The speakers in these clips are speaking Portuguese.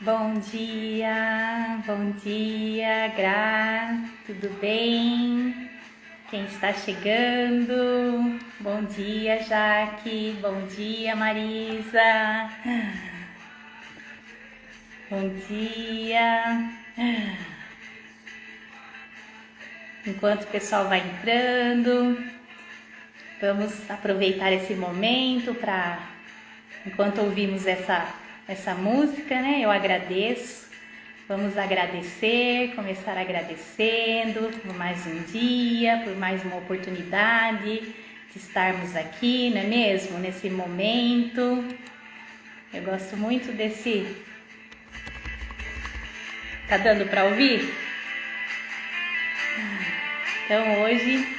Bom dia, Gra, tudo bem? Quem está chegando? Bom dia, Jaque, bom dia, Marisa, bom dia. Enquanto o pessoal vai entrando, vamos aproveitar esse momento para, enquanto ouvimos essa música, né? Eu agradeço. Vamos agradecer, começar agradecendo por mais um dia, por mais uma oportunidade de estarmos aqui, não é mesmo? Nesse momento. Eu gosto muito desse. Tá dando para ouvir? Então hoje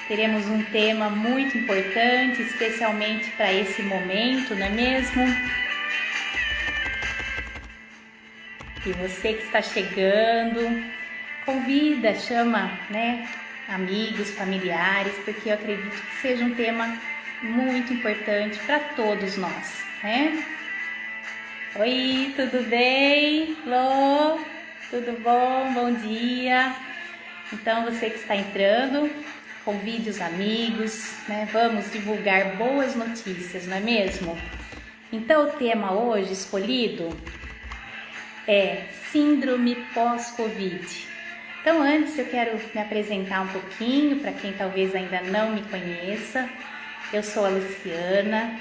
teremos um tema muito importante, especialmente para esse momento, não é mesmo? E você que está chegando, convida, chama, né, amigos, familiares, porque eu acredito que seja um tema muito importante para todos nós, né? Oi, tudo bem? Lô, tudo bom? Bom dia! Então, você que está entrando, convide os amigos, né? Vamos divulgar boas notícias, não é mesmo? Então, o tema hoje escolhido é Síndrome pós-Covid. Então, antes eu quero me apresentar um pouquinho para quem talvez ainda não me conheça. Eu sou a Luciana,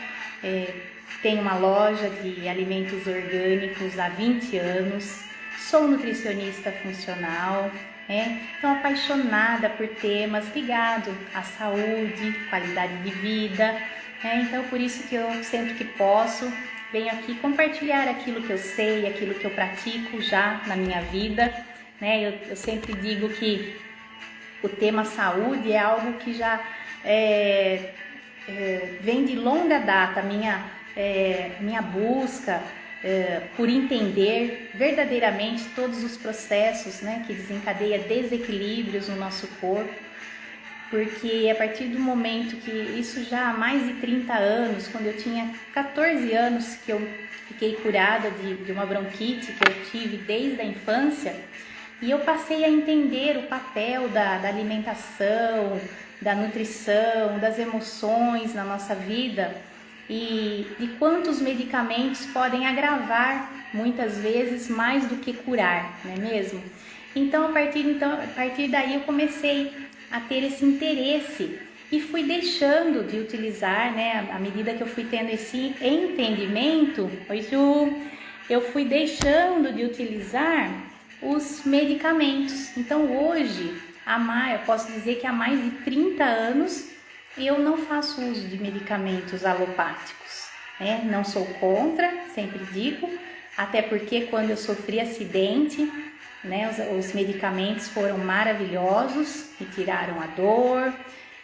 tenho uma loja de alimentos orgânicos há 20 anos, sou nutricionista funcional, então apaixonada por temas ligados à saúde, qualidade de vida, então por isso que eu sempre que posso venho aqui compartilhar aquilo que eu sei, aquilo que eu pratico já na minha vida, né? Eu sempre digo que o tema saúde é algo que já vem de longa data, minha busca por entender verdadeiramente todos os processos, né, que desencadeia desequilíbrios no nosso corpo. Porque a partir do momento que isso já há mais de 30 anos, quando eu tinha 14 anos que eu fiquei curada de uma bronquite que eu tive desde a infância, e eu passei a entender o papel da alimentação, da nutrição, das emoções na nossa vida e de quantos medicamentos podem agravar muitas vezes mais do que curar, não é mesmo? Então, a partir daí eu comecei a ter esse interesse e fui deixando de utilizar, né, à medida que eu fui tendo esse entendimento, eu fui deixando de utilizar os medicamentos. Então hoje, eu posso dizer que há mais de 30 anos eu não faço uso de medicamentos alopáticos, né? Não sou contra, sempre digo, até porque quando eu sofri acidente, né, os medicamentos foram maravilhosos, me tiraram a dor,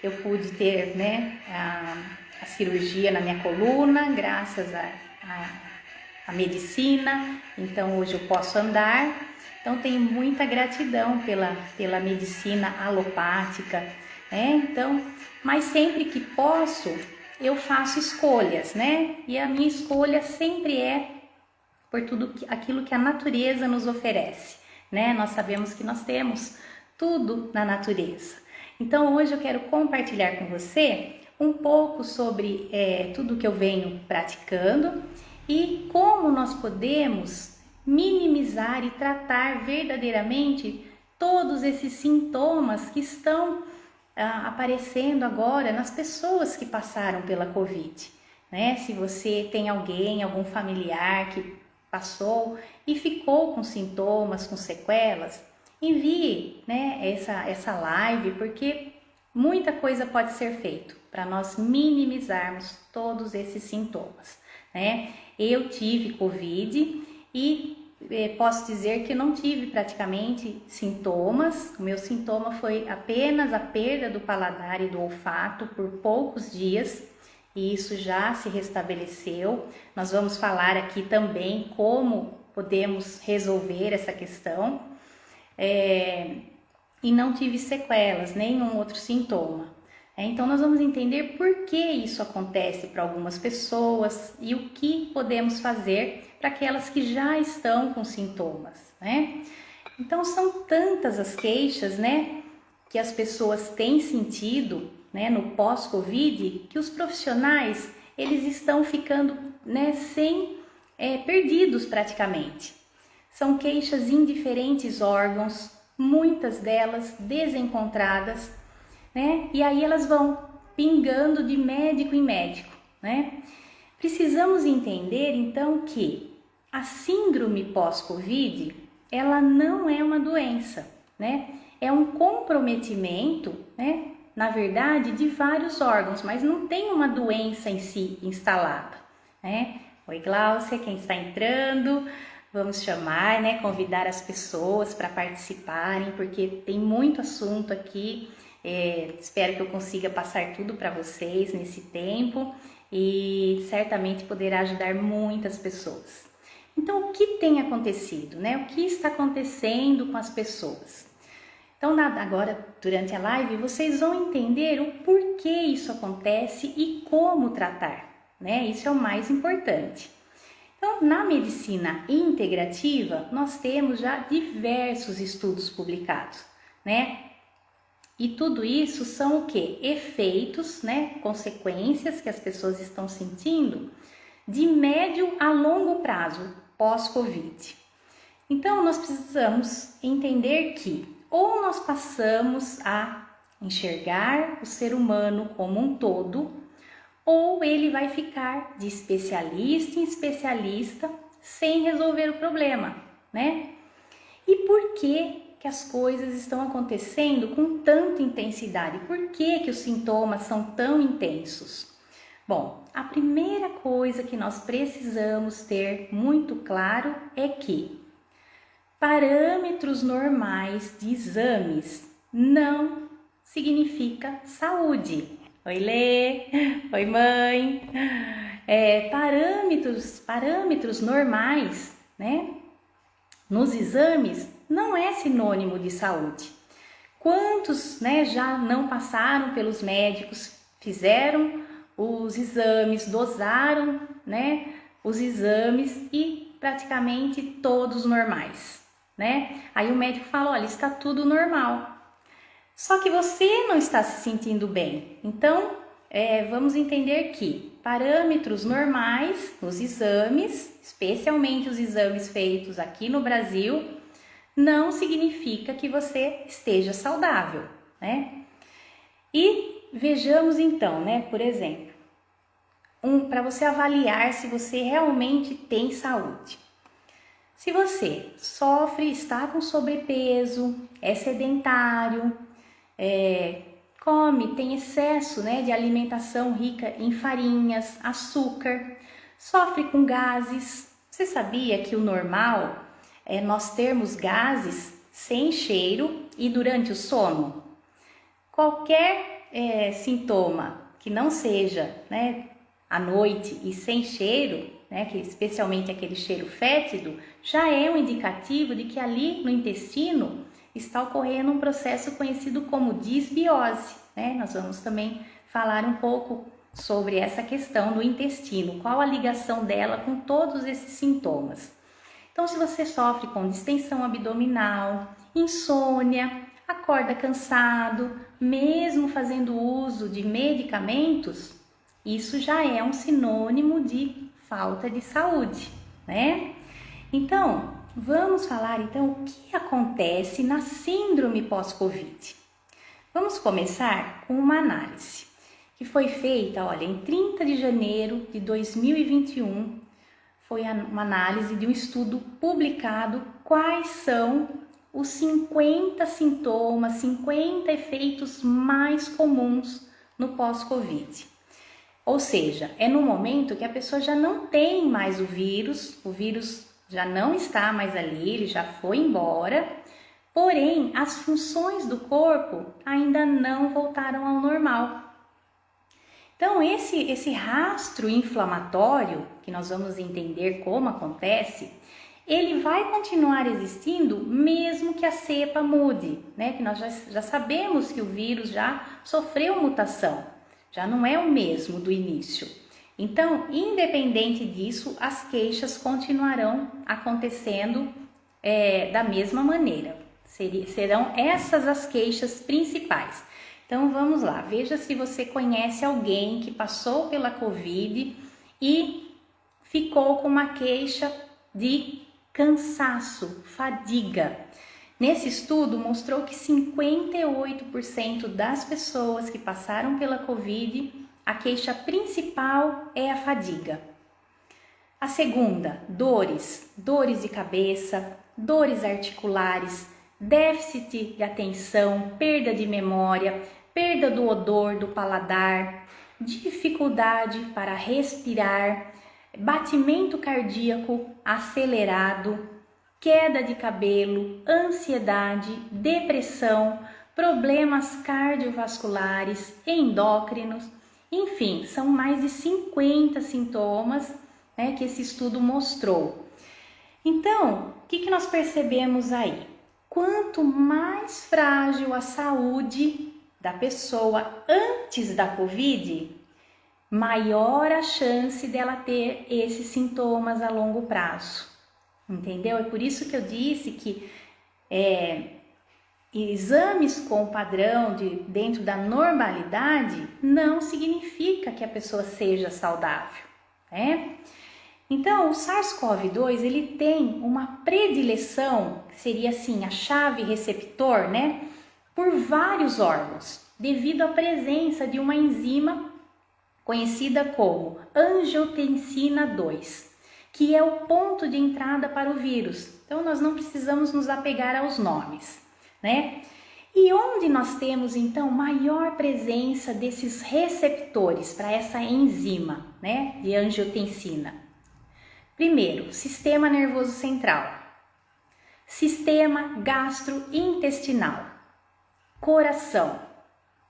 eu pude ter, né, a cirurgia na minha coluna, graças à medicina, então hoje eu posso andar, então tenho muita gratidão pela medicina alopática, então, mas sempre que posso, eu faço escolhas, né, e a minha escolha sempre é por tudo aquilo que a natureza nos oferece. Né? Nós sabemos que nós temos tudo na natureza. Então hoje eu quero compartilhar com você um pouco sobre tudo que eu venho praticando e como nós podemos minimizar e tratar verdadeiramente todos esses sintomas que estão aparecendo agora nas pessoas que passaram pela Covid. Né? Se você tem algum familiar que passou e ficou com sintomas, com sequelas, envie, né, essa live, porque muita coisa pode ser feito para nós minimizarmos todos esses sintomas, né? Eu tive Covid e posso dizer que não tive praticamente sintomas. O meu sintoma foi apenas a perda do paladar e do olfato por poucos dias, e isso já se restabeleceu. Nós vamos falar aqui também como podemos resolver essa questão. E não tive sequelas, nenhum outro sintoma. Então nós vamos entender por que isso acontece para algumas pessoas e o que podemos fazer para aquelas que já estão com sintomas, né? Então são tantas as queixas, né, que as pessoas têm sentido, né, no pós-Covid, que os profissionais eles estão ficando, né, perdidos praticamente. São queixas em diferentes órgãos, muitas delas desencontradas, né? E aí elas vão pingando de médico em médico, né? Precisamos entender então que a síndrome pós-Covid, ela não é uma doença, né? É um comprometimento, né? Na verdade, de vários órgãos, mas não tem uma doença em si instalada, né? Oi, Gláucia, quem está entrando, vamos chamar, né? Convidar as pessoas para participarem, porque tem muito assunto aqui. Espero que eu consiga passar tudo para vocês nesse tempo e certamente poderá ajudar muitas pessoas. Então, o que tem acontecido, né? O que está acontecendo com as pessoas? Então, agora, durante a live, vocês vão entender o porquê isso acontece e como tratar, né? Isso é o mais importante. Então, na medicina integrativa, nós temos já diversos estudos publicados, né? E tudo isso são o quê? Efeitos, né? Consequências que as pessoas estão sentindo de médio a longo prazo, pós-Covid. Então, nós precisamos entender que ou nós passamos a enxergar o ser humano como um todo, ou ele vai ficar de especialista em especialista sem resolver o problema, né? E por que as coisas estão acontecendo com tanta intensidade? Por que os sintomas são tão intensos? Bom, a primeira coisa que nós precisamos ter muito claro é que parâmetros normais de exames não significa saúde. Oi, Lê! Oi, mãe! Parâmetros normais, né, nos exames não é sinônimo de saúde. Quantos, né, já não passaram pelos médicos, fizeram os exames, dosaram, né, os exames e praticamente todos normais, né? Aí o médico fala, olha, está tudo normal. Só que você não está se sentindo bem. Então, vamos entender que parâmetros normais nos exames, especialmente os exames feitos aqui no Brasil, não significa que você esteja saudável, né? E vejamos então, né, por exemplo, para você avaliar se você realmente tem saúde. Se você está com sobrepeso, é sedentário, tem excesso, né, de alimentação rica em farinhas, açúcar, sofre com gases. Você sabia que o normal é nós termos gases sem cheiro e durante o sono? Qualquer sintoma que não seja, né, à noite e sem cheiro, né, que especialmente aquele cheiro fétido, já é um indicativo de que ali no intestino está ocorrendo um processo conhecido como disbiose, né? Nós vamos também falar um pouco sobre essa questão do intestino, qual a ligação dela com todos esses sintomas. Então, se você sofre com distensão abdominal, insônia, acorda cansado, mesmo fazendo uso de medicamentos, isso já é um sinônimo de falta de saúde, né? Então, vamos falar então o que acontece na síndrome pós-Covid. Vamos começar com uma análise que foi feita, olha, em 30 de janeiro de 2021, foi uma análise de um estudo publicado quais são os 50 sintomas, 50 efeitos mais comuns no pós-Covid. Ou seja, é no momento que a pessoa já não tem mais o vírus já não está mais ali, ele já foi embora, porém as funções do corpo ainda não voltaram ao normal. Então esse rastro inflamatório, que nós vamos entender como acontece, ele vai continuar existindo mesmo que a cepa mude, né? Que nós já sabemos que o vírus já sofreu mutação, já não é o mesmo do início. Então, independente disso, as queixas continuarão acontecendo da mesma maneira. Serão essas as queixas principais. Então, vamos lá. Veja se você conhece alguém que passou pela Covid e ficou com uma queixa de cansaço, fadiga. Nesse estudo mostrou que 58% das pessoas que passaram pela Covid, a queixa principal é a fadiga. A segunda, dores de cabeça, dores articulares, déficit de atenção, perda de memória, perda do odor, do paladar, dificuldade para respirar, batimento cardíaco acelerado, queda de cabelo, ansiedade, depressão, problemas cardiovasculares, endócrinos, enfim, são mais de 50 sintomas, né, que esse estudo mostrou. Então, o que nós percebemos aí? Quanto mais frágil a saúde da pessoa antes da Covid, maior a chance dela ter esses sintomas a longo prazo, entendeu? É por isso que eu disse que exames com padrão dentro da normalidade não significa que a pessoa seja saudável, né? Então, o SARS-CoV-2, ele tem uma predileção, que seria assim, a chave receptor, né? Por vários órgãos, devido à presença de uma enzima conhecida como angiotensina 2, que é o ponto de entrada para o vírus. Então, nós não precisamos nos apegar aos nomes, né? E onde nós temos, então, maior presença desses receptores para essa enzima, né, de angiotensina? Primeiro, sistema nervoso central, sistema gastrointestinal, coração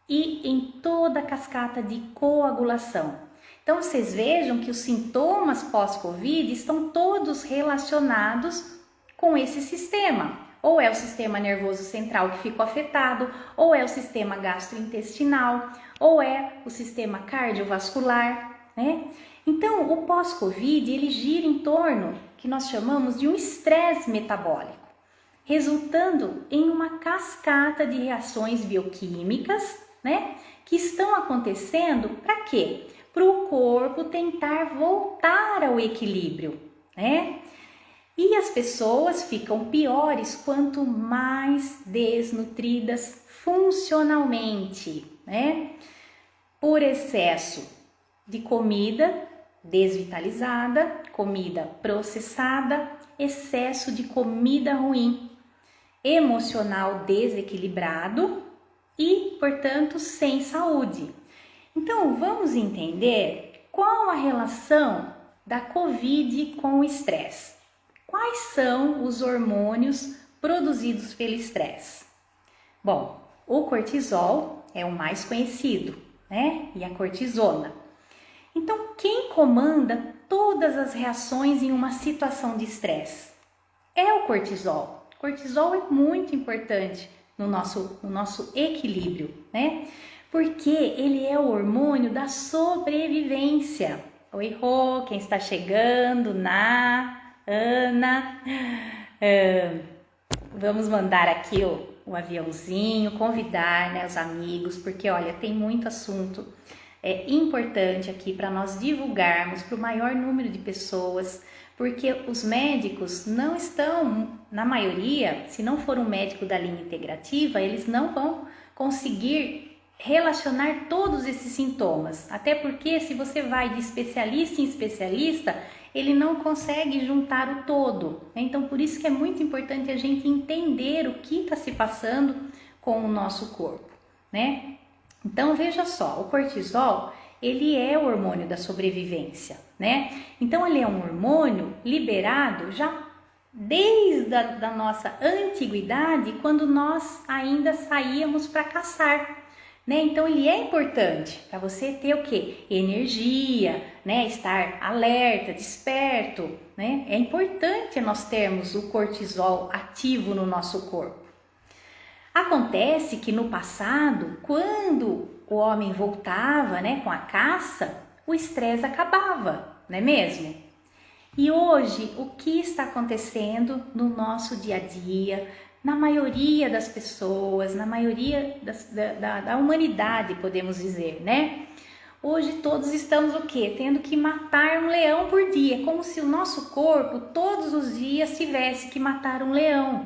e em toda a cascata de coagulação. Então, vocês vejam que os sintomas pós-Covid estão todos relacionados com esse sistema. Ou é o sistema nervoso central que ficou afetado, ou é o sistema gastrointestinal, ou é o sistema cardiovascular, né? Então, o pós-Covid, ele gira em torno, que nós chamamos de um estresse metabólico, resultando em uma cascata de reações bioquímicas, né, que estão acontecendo para quê? Para o corpo tentar voltar ao equilíbrio, né? E as pessoas ficam piores quanto mais desnutridas funcionalmente, né? Por excesso de comida desvitalizada, comida processada, excesso de comida ruim, emocional desequilibrado e, portanto, sem saúde. Então, vamos entender qual a relação da Covid com o estresse. Quais são os hormônios produzidos pelo estresse? Bom, o cortisol é o mais conhecido, né? E a cortisona. Então, quem comanda todas as reações em uma situação de estresse? É o cortisol. O cortisol é muito importante no nosso equilíbrio, né? Porque ele é o hormônio da sobrevivência. Oi, Rô, quem está chegando? Ana. Vamos mandar aqui o aviãozinho, convidar, né, os amigos, porque olha, tem muito assunto importante aqui para nós divulgarmos para o maior número de pessoas, porque os médicos não estão, na maioria, se não for um médico da linha integrativa, eles não vão conseguir relacionar todos esses sintomas, até porque se você vai de especialista em especialista, ele não consegue juntar o todo, né? Então por isso que é muito importante a gente entender o que está se passando com o nosso corpo, né? Então veja só, o cortisol, ele é o hormônio da sobrevivência, né? Então ele é um hormônio liberado já desde a nossa antiguidade, quando nós ainda saíamos para caçar, né? Então ele é importante para você ter o quê? Energia, né? Estar alerta, desperto, né? É importante nós termos o cortisol ativo no nosso corpo. Acontece que no passado, quando o homem voltava, né, com a caça, o estresse acabava, não é mesmo? E hoje, o que está acontecendo no nosso dia a dia, na maioria das pessoas, na maioria da humanidade, podemos dizer, né? Hoje todos estamos o quê? Tendo que matar um leão por dia, como se o nosso corpo todos os dias tivesse que matar um leão,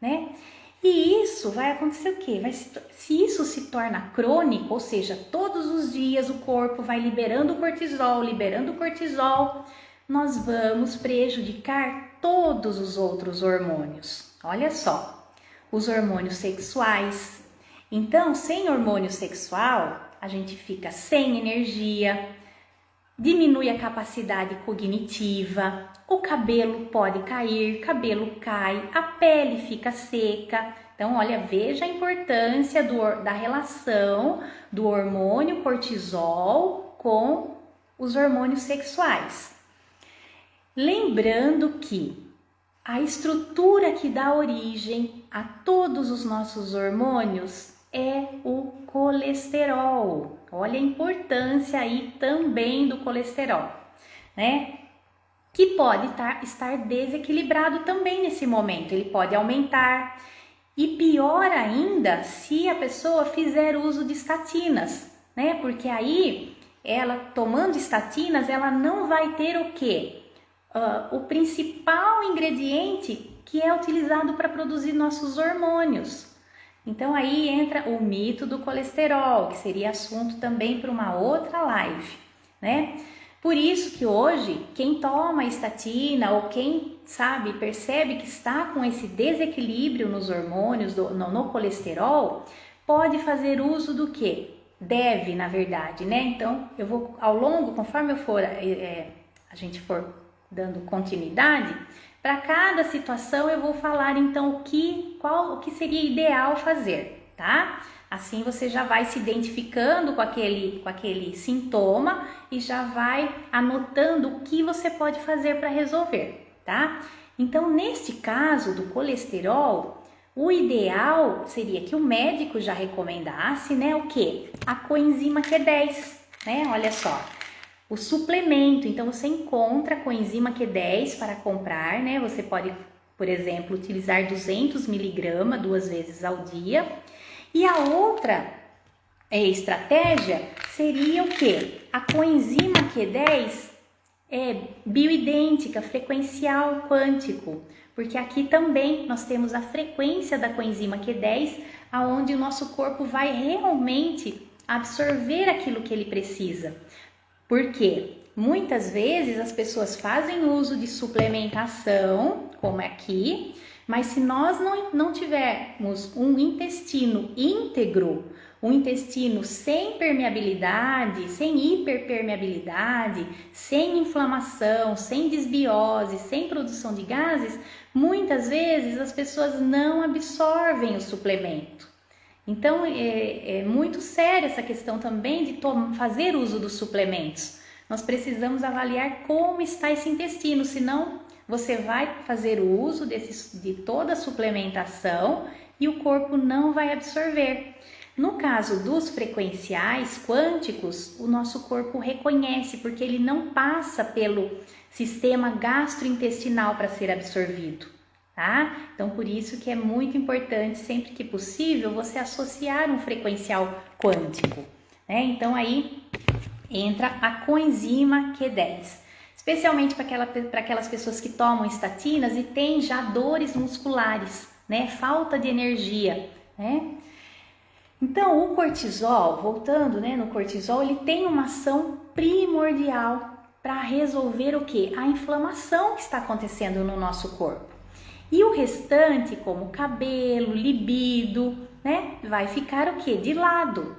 né? E isso vai acontecer o quê? Se isso se torna crônico, ou seja, todos os dias o corpo vai liberando cortisol, nós vamos prejudicar todos os outros hormônios. Olha só, os hormônios sexuais. Então, sem hormônio sexual, a gente fica sem energia, diminui a capacidade cognitiva, o cabelo pode cair, cabelo cai, a pele fica seca. Então, olha, veja a importância da relação do hormônio cortisol com os hormônios sexuais. Lembrando que a estrutura que dá origem a todos os nossos hormônios é o colesterol. Olha a importância aí também do colesterol, né? Que pode estar desequilibrado também nesse momento. Ele pode aumentar e pior ainda se a pessoa fizer uso de estatinas, né? Porque aí, ela tomando estatinas, ela não vai ter o quê? O principal ingrediente que é utilizado para produzir nossos hormônios. Então aí entra o mito do colesterol, que seria assunto também para uma outra live, né? Por isso que hoje, quem toma estatina ou quem percebe que está com esse desequilíbrio nos hormônios, no colesterol, pode fazer uso do quê? Deve, na verdade, né? Então, eu vou ao longo, conforme a gente for dando continuidade, para cada situação eu vou falar então o que seria ideal fazer, tá? Assim você já vai se identificando com aquele sintoma e já vai anotando o que você pode fazer para resolver, tá? Então, neste caso do colesterol, o ideal seria que o médico já recomendasse, né, o quê? A coenzima Q10, né? Olha só. O suplemento, então você encontra a coenzima Q10 para comprar, né? Você pode, por exemplo, utilizar 200 mg 2 vezes ao dia. E a outra estratégia seria o quê? A coenzima Q10 é bioidêntica, frequencial quântico, porque aqui também nós temos a frequência da coenzima Q10, aonde o nosso corpo vai realmente absorver aquilo que ele precisa. Porque muitas vezes as pessoas fazem uso de suplementação, como aqui, mas se nós não tivermos um intestino íntegro, um intestino sem permeabilidade, sem hiperpermeabilidade, sem inflamação, sem desbiose, sem produção de gases, muitas vezes as pessoas não absorvem o suplemento. Então, é muito séria essa questão também de fazer uso dos suplementos. Nós precisamos avaliar como está esse intestino, senão você vai fazer o uso de toda a suplementação e o corpo não vai absorver. No caso dos frequenciais quânticos, o nosso corpo reconhece, porque ele não passa pelo sistema gastrointestinal para ser absorvido. Tá? Então, por isso que é muito importante, sempre que possível, você associar um frequencial quântico, né? Então, aí entra a coenzima Q10, especialmente para aquelas pessoas que tomam estatinas e têm já dores musculares, né? Falta de energia, né? Então, o cortisol, voltando, né, no cortisol, ele tem uma ação primordial para resolver o quê? A inflamação que está acontecendo no nosso corpo. E o restante, como cabelo, libido, né, vai ficar o quê? De lado,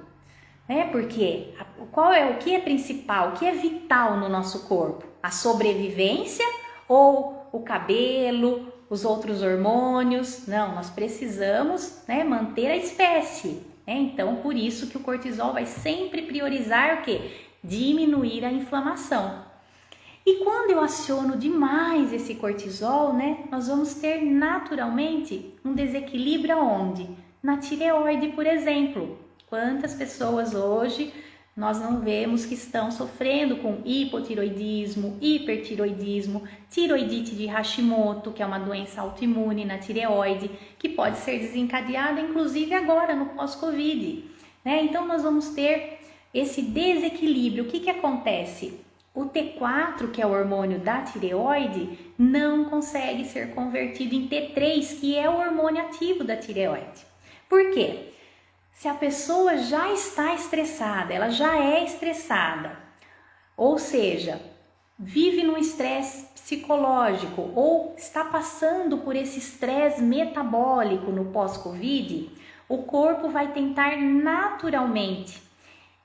né? Porque o que é principal, o que é vital no nosso corpo? A sobrevivência ou o cabelo, os outros hormônios? Não, nós precisamos, né, manter a espécie. Então, por isso que o cortisol vai sempre priorizar o quê? Diminuir a inflamação. E quando eu aciono demais esse cortisol, né, nós vamos ter naturalmente um desequilíbrio aonde? Na tireoide, por exemplo. Quantas pessoas hoje nós não vemos que estão sofrendo com hipotiroidismo, hipertiroidismo, tiroidite de Hashimoto, que é uma doença autoimune na tireoide, que pode ser desencadeada inclusive agora no pós-Covid, né? Então nós vamos ter esse desequilíbrio. O que acontece? O T4, que é o hormônio da tireoide, não consegue ser convertido em T3, que é o hormônio ativo da tireoide. Por quê? Se a pessoa já está estressada, ela já é estressada, ou seja, vive num estresse psicológico ou está passando por esse estresse metabólico no pós-Covid, o corpo vai tentar naturalmente,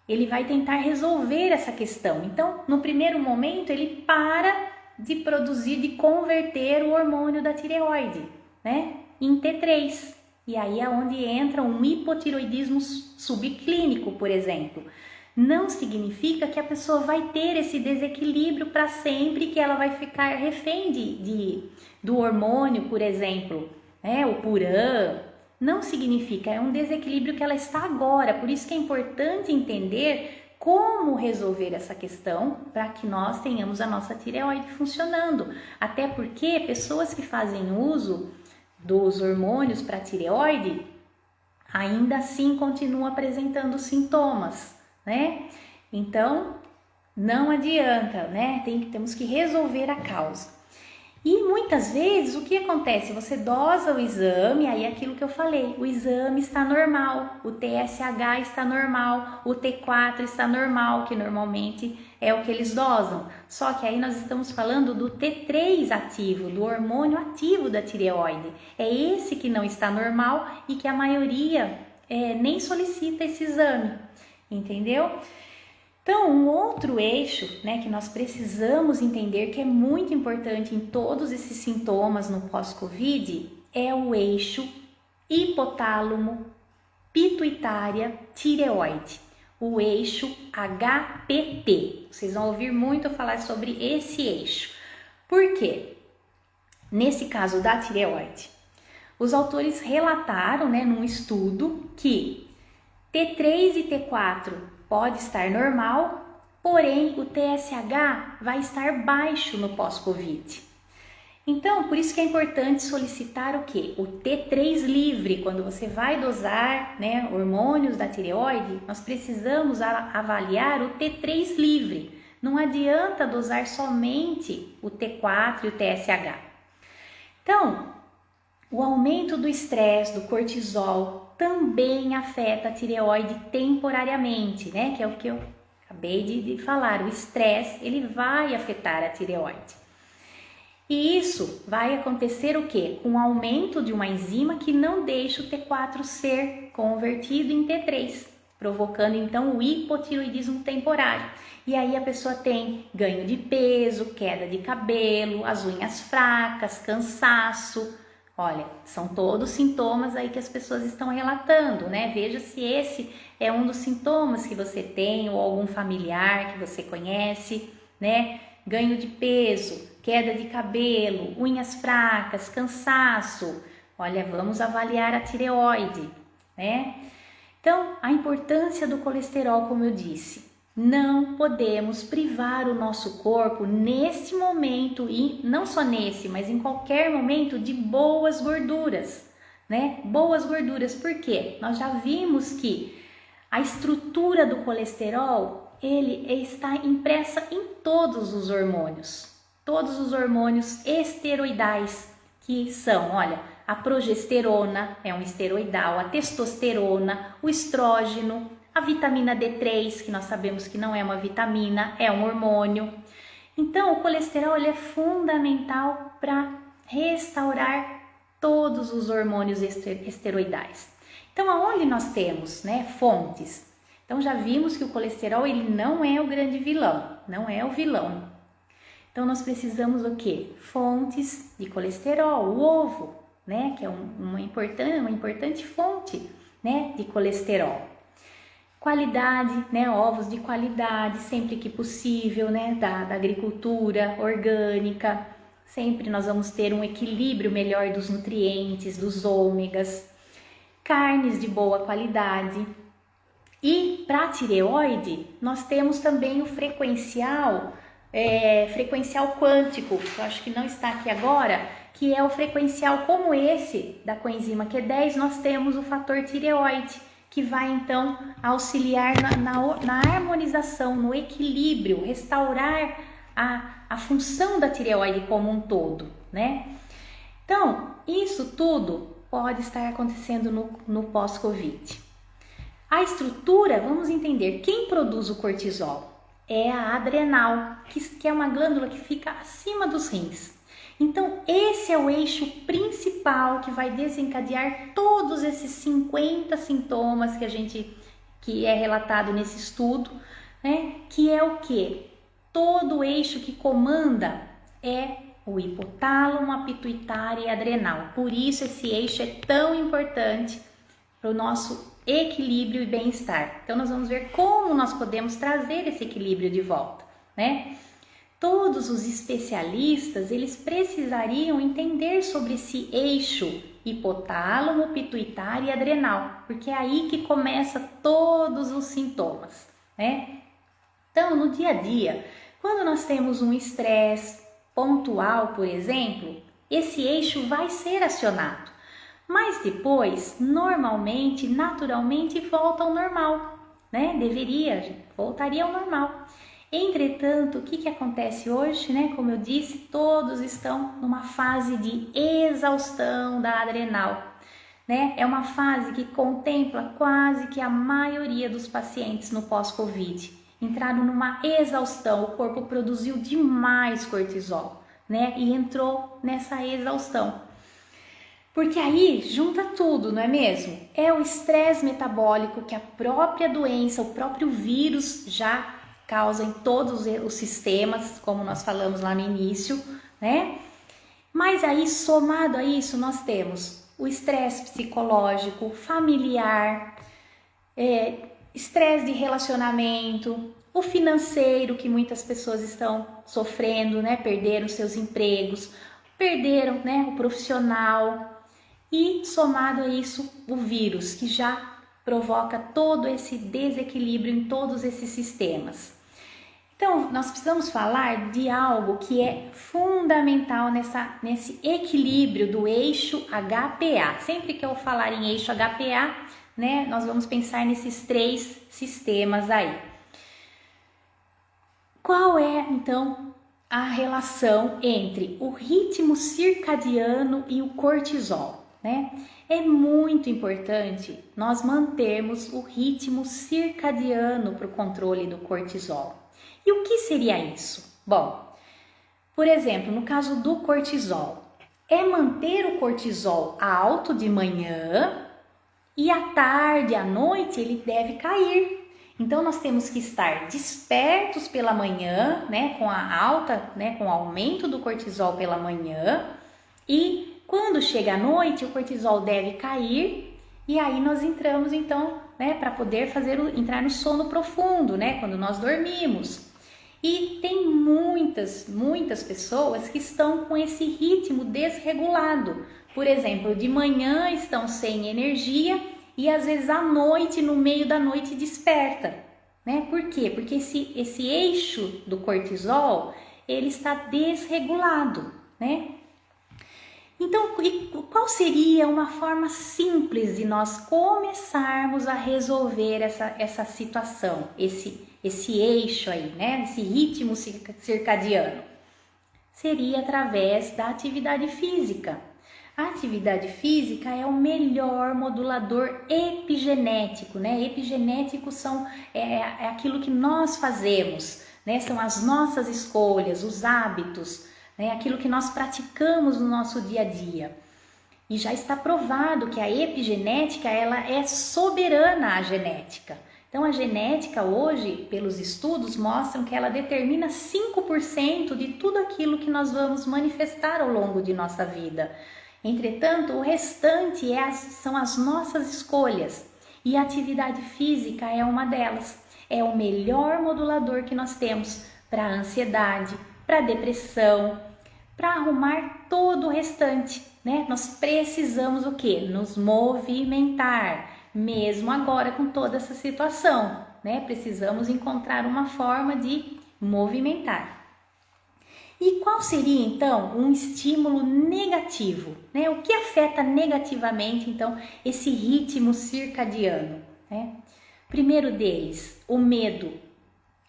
ele vai tentar resolver essa questão. Então, no primeiro momento, ele para de produzir, de converter o hormônio da tireoide, né, em T3. E aí é onde entra um hipotiroidismo subclínico, por exemplo. Não significa que a pessoa vai ter esse desequilíbrio para sempre, que ela vai ficar refém do hormônio, por exemplo, né? O Puran. Não significa, é um desequilíbrio que ela está agora. Por isso que é importante entender como resolver essa questão para que nós tenhamos a nossa tireoide funcionando. Até porque pessoas que fazem uso dos hormônios para tireoide, ainda assim continuam apresentando sintomas, né? Então, não adianta, né? Temos que resolver a causa. E muitas vezes, o que acontece? Você dosa o exame, aí é aquilo que eu falei, o exame está normal, o TSH está normal, o T4 está normal, que normalmente é o que eles dosam. Só que aí nós estamos falando do T3 ativo, do hormônio ativo da tireoide. É esse que não está normal e que a maioria nem solicita esse exame, entendeu? Então, um outro eixo, né, que nós precisamos entender, que é muito importante em todos esses sintomas no pós-Covid, é o eixo hipotálamo, pituitária, tireoide, o eixo HPT. Vocês vão ouvir muito falar sobre esse eixo. Por quê? Nesse caso da tireoide, os autores relataram, né, num estudo que T3 e T4 pode estar normal, porém o TSH vai estar baixo no pós-Covid. Então, por isso que é importante solicitar o quê? O T3 livre. Quando você vai dosar, né, hormônios da tireoide, nós precisamos avaliar o T3 livre. Não adianta dosar somente o T4 e o TSH. Então, o aumento do estresse, do cortisol, também afeta a tireoide temporariamente, né? Que é o que eu acabei de falar. O estresse, ele vai afetar a tireoide. E isso vai acontecer o quê? Com o aumento de uma enzima que não deixa o T4 ser convertido em T3, provocando então o hipotiroidismo temporário. E aí a pessoa tem ganho de peso, queda de cabelo, as unhas fracas, cansaço. Olha, são todos sintomas aí que as pessoas estão relatando, né? Veja se esse é um dos sintomas que você tem ou algum familiar que você conhece, né? Ganho de peso, queda de cabelo, unhas fracas, cansaço. Olha, vamos avaliar a tireoide, né? Então, a importância do colesterol, como eu disse, não podemos privar o nosso corpo nesse momento, e não só nesse, mas em qualquer momento, de boas gorduras, né? Boas gorduras, por quê? Nós já vimos que a estrutura do colesterol, ele está impressa em todos os hormônios esteroidais, que são, olha, a progesterona é um esteroidal, a testosterona, o estrógeno, a vitamina D3, que nós sabemos que não é uma vitamina, é um hormônio. Então, o colesterol ele é fundamental para restaurar todos os hormônios esteroidais. Então, aonde nós temos, né, fontes? Então, já vimos que o colesterol ele não é o grande vilão, não é o vilão. Então, nós precisamos o quê? Fontes de colesterol, o ovo, né, que é uma importante fonte né, de colesterol. Qualidade, né, ovos de qualidade, sempre que possível, né, da agricultura orgânica. Sempre nós vamos ter um equilíbrio melhor dos nutrientes, dos ômegas. Carnes de boa qualidade. E para a tireoide, nós temos também o frequencial quântico, que eu acho que não está aqui agora, que é o frequencial como esse da coenzima Q10, nós temos o fator tireoide, que vai então auxiliar na harmonização, no equilíbrio, restaurar a função da tireoide como um todo, né? Então, isso tudo pode estar acontecendo no pós-Covid. A estrutura, vamos entender, quem produz o cortisol? É a adrenal, que é uma glândula que fica acima dos rins. Então, esse é o eixo principal que vai desencadear todos esses 50 sintomas que é relatado nesse estudo, né? Que é o quê? Todo o eixo que comanda é o hipotálamo, a pituitária e a adrenal. Por isso esse eixo é tão importante para o nosso equilíbrio e bem-estar. Então nós vamos ver como nós podemos trazer esse equilíbrio de volta, né? Todos os especialistas, eles precisariam entender sobre esse eixo hipotálamo, pituitário e adrenal, porque é aí que começa todos os sintomas, né? Então, no dia a dia, quando nós temos um estresse pontual, por exemplo, esse eixo vai ser acionado, mas depois, normalmente, naturalmente, volta ao normal, né? Voltaria ao normal. Entretanto, o que acontece hoje, né? Como eu disse, todos estão numa fase de exaustão da adrenal, né? É uma fase que contempla quase que a maioria dos pacientes no pós-Covid. Entraram numa exaustão, o corpo produziu demais cortisol, né? E entrou nessa exaustão. Porque aí junta tudo, não é mesmo? É o estresse metabólico que a própria doença, o próprio vírus já causa em todos os sistemas, como nós falamos lá no início, né? Mas aí, somado a isso, nós temos o estresse psicológico, familiar, estresse de relacionamento, o financeiro, que muitas pessoas estão sofrendo, né? Perderam seus empregos, perderam, né, o profissional. E somado a isso, o vírus, que já provoca todo esse desequilíbrio em todos esses sistemas. Então, nós precisamos falar de algo que é fundamental nesse equilíbrio do eixo HPA. Sempre que eu falar em eixo HPA, né, nós vamos pensar nesses 3 sistemas aí. Qual é, então, a relação entre o ritmo circadiano e o cortisol? Né? É muito importante nós mantermos o ritmo circadiano para o controle do cortisol. E o que seria isso? Bom, por exemplo, no caso do cortisol, é manter o cortisol alto de manhã e à tarde, à noite, ele deve cair. Então, nós temos que estar despertos pela manhã, né, com a alta, né, com o aumento do cortisol pela manhã, e quando chega a noite, o cortisol deve cair, e aí nós entramos então, né, para poder entrar no sono profundo, né, quando nós dormimos. E tem muitas pessoas que estão com esse ritmo desregulado. Por exemplo, de manhã estão sem energia e às vezes à noite, no meio da noite, desperta, né? Por quê? Porque esse eixo do cortisol, ele está desregulado, né? Então, qual seria uma forma simples de nós começarmos a resolver essa situação, esse eixo aí, né? Esse ritmo circadiano? Seria através da atividade física. A atividade física é o melhor modulador epigenético, né? Epigenético é aquilo que nós fazemos, né? São as nossas escolhas, os hábitos, né? Aquilo que nós praticamos no nosso dia a dia. E já está provado que a epigenética, ela é soberana à genética. Então a genética hoje, pelos estudos, mostram que ela determina 5% de tudo aquilo que nós vamos manifestar ao longo de nossa vida. Entretanto, o restante são as nossas escolhas. E a atividade física é uma delas. É o melhor modulador que nós temos para ansiedade, para depressão, para arrumar todo o restante, né? Nós precisamos o quê? Nos movimentar, mesmo agora com toda essa situação, né? Precisamos encontrar uma forma de movimentar. E qual seria então um estímulo negativo, né? O que afeta negativamente então esse ritmo circadiano, né? Primeiro deles, o medo,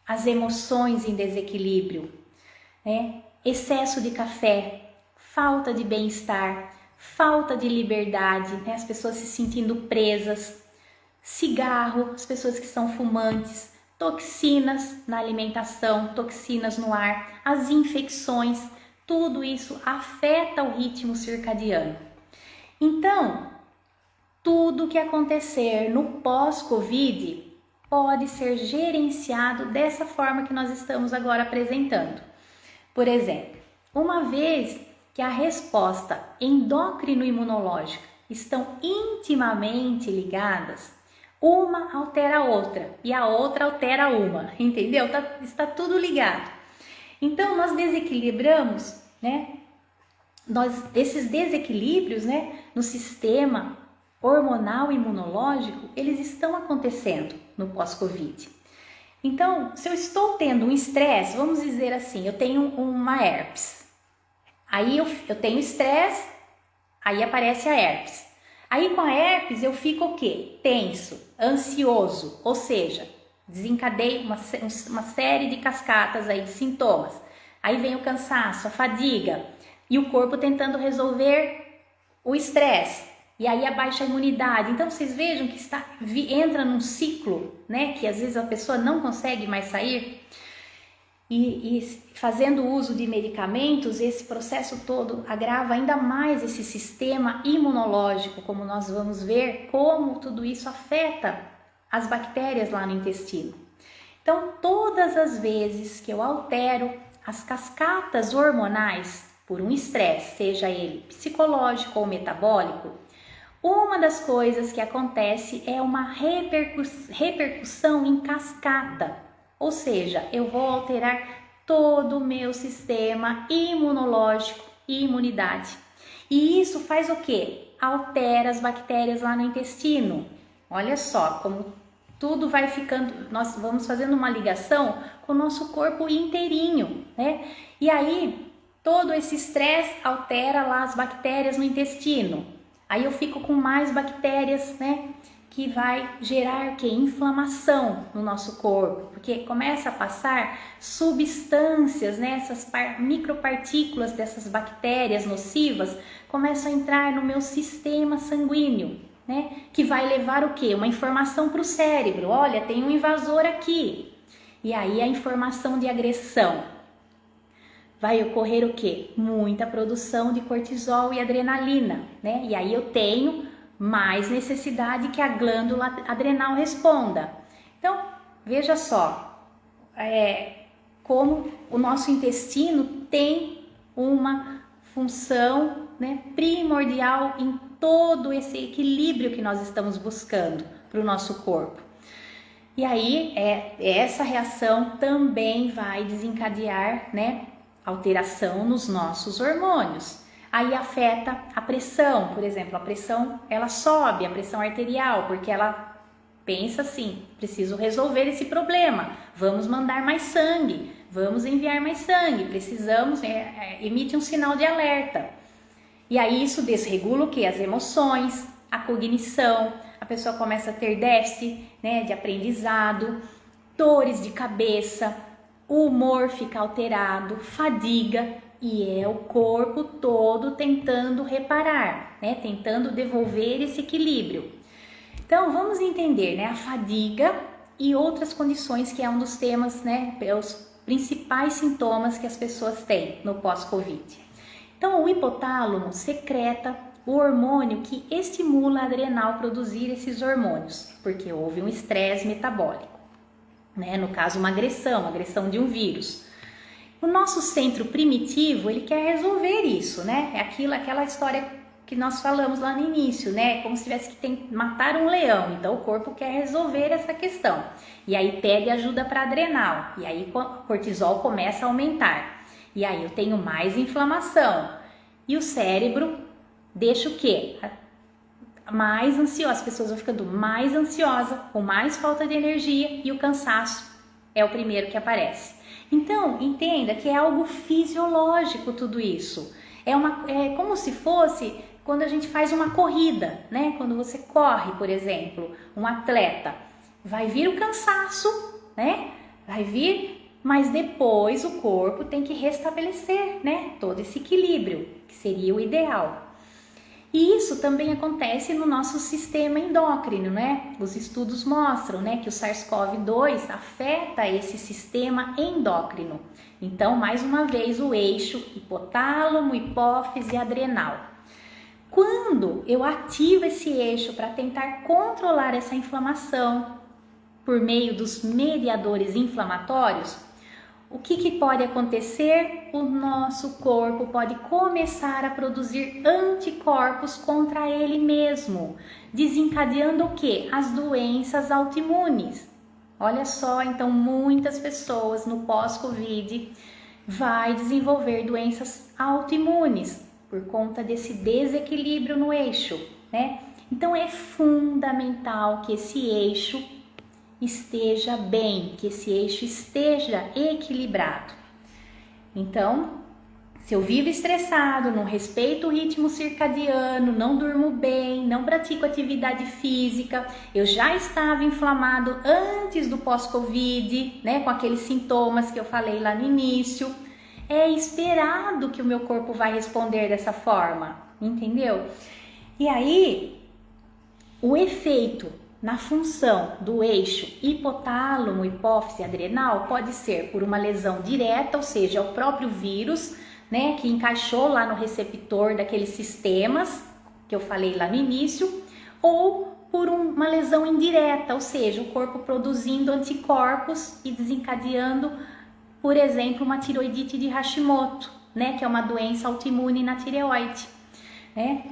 as emoções em desequilíbrio, né? Excesso de café, falta de bem-estar, falta de liberdade, né? As pessoas se sentindo presas, cigarro, as pessoas que são fumantes, toxinas na alimentação, toxinas no ar, as infecções, tudo isso afeta o ritmo circadiano. Então, tudo que acontecer no pós-Covid pode ser gerenciado dessa forma que nós estamos agora apresentando. Por exemplo, uma vez que a resposta endócrino-imunológica estão intimamente ligadas, uma altera a outra e a outra altera uma, entendeu? Está tudo ligado. Então, nós desequilibramos, né? Esses desequilíbrios, né, no sistema hormonal e imunológico, eles estão acontecendo no pós-Covid. Então, se eu estou tendo um estresse, vamos dizer assim, eu tenho uma herpes. Aí eu tenho estresse, aí aparece a herpes. Aí com a herpes eu fico o quê? Tenso, ansioso, ou seja, desencadeio uma série de cascatas aí de sintomas. Aí vem o cansaço, a fadiga e o corpo tentando resolver o estresse. E aí a baixa imunidade. Então vocês vejam que entra num ciclo, né? Que às vezes a pessoa não consegue mais sair. E fazendo uso de medicamentos, esse processo todo agrava ainda mais esse sistema imunológico, como nós vamos ver como tudo isso afeta as bactérias lá no intestino. Então, todas as vezes que eu altero as cascatas hormonais por um estresse, seja ele psicológico ou metabólico, uma das coisas que acontece é uma repercussão em cascata. Ou seja, eu vou alterar todo o meu sistema imunológico e imunidade. E isso faz o quê? Altera as bactérias lá no intestino. Olha só como tudo vai ficando, nós vamos fazendo uma ligação com o nosso corpo inteirinho, né? E aí, todo esse estresse altera lá as bactérias no intestino. Aí eu fico com mais bactérias, né? Que vai gerar o quê? Inflamação no nosso corpo, porque começa a passar substâncias, né? Essas micropartículas dessas bactérias nocivas começam a entrar no meu sistema sanguíneo, né? Que vai levar o quê? Uma informação para o cérebro, olha, tem um invasor aqui. E aí a informação de agressão. Vai ocorrer o quê? Muita produção de cortisol e adrenalina, né? E aí eu tenho mais necessidade que a glândula adrenal responda. Então, veja só, como o nosso intestino tem uma função, né, primordial em todo esse equilíbrio que nós estamos buscando para o nosso corpo. E aí, essa reação também vai desencadear, né, alteração nos nossos hormônios. Aí afeta a pressão, por exemplo, a pressão ela sobe, a pressão arterial, porque ela pensa assim, preciso resolver esse problema, vamos mandar mais sangue, vamos enviar mais sangue, precisamos, emite um sinal de alerta. E aí isso desregula o quê? As emoções, a cognição, a pessoa começa a ter déficit, né, de aprendizado, dores de cabeça, o humor fica alterado, fadiga. E é o corpo todo tentando reparar, né? Tentando devolver esse equilíbrio. Então, vamos entender, né? A fadiga e outras condições que é um dos temas, né? Os principais sintomas que as pessoas têm no pós-Covid. Então, o hipotálamo secreta o hormônio que estimula a adrenal produzir esses hormônios, porque houve um estresse metabólico, né? No caso, uma agressão de um vírus. O nosso centro primitivo, ele quer resolver isso, né? É aquela história que nós falamos lá no início, né? Como se tivesse que matar um leão. Então o corpo quer resolver essa questão. E aí pede ajuda para adrenal. E aí o cortisol começa a aumentar. E aí eu tenho mais inflamação. E o cérebro deixa o quê? Mais ansiosa. As pessoas vão ficando mais ansiosas, com mais falta de energia, e o cansaço é o primeiro que aparece. Então, entenda que é algo fisiológico tudo isso. É como se fosse quando a gente faz uma corrida, né? Quando você corre, por exemplo, um atleta, vai vir o cansaço, né? Vai vir, mas depois o corpo tem que restabelecer, né? Todo esse equilíbrio, que seria o ideal. E isso também acontece no nosso sistema endócrino, né? Os estudos mostram, né, que o SARS-CoV-2 afeta esse sistema endócrino. Então, mais uma vez, o eixo hipotálamo, hipófise e adrenal. Quando eu ativo esse eixo para tentar controlar essa inflamação por meio dos mediadores inflamatórios, o que pode acontecer? O nosso corpo pode começar a produzir anticorpos contra ele mesmo, desencadeando o quê? As doenças autoimunes. Olha só, então muitas pessoas no pós-Covid vai desenvolver doenças autoimunes por conta desse desequilíbrio no eixo, né? Então é fundamental que esse eixo esteja bem, que esse eixo esteja equilibrado. Então, se eu vivo estressado, não respeito o ritmo circadiano, não durmo bem, não pratico atividade física, eu já estava inflamado antes do pós-Covid, né, com aqueles sintomas que eu falei lá no início, é esperado que o meu corpo vai responder dessa forma, entendeu? E aí, o efeito na função do eixo hipotálamo, hipófise, adrenal pode ser por uma lesão direta, ou seja, o próprio vírus, né, que encaixou lá no receptor daqueles sistemas que eu falei lá no início, ou por uma lesão indireta, ou seja, o corpo produzindo anticorpos e desencadeando, por exemplo, uma tiroidite de Hashimoto, né, que é uma doença autoimune na tireoide, né?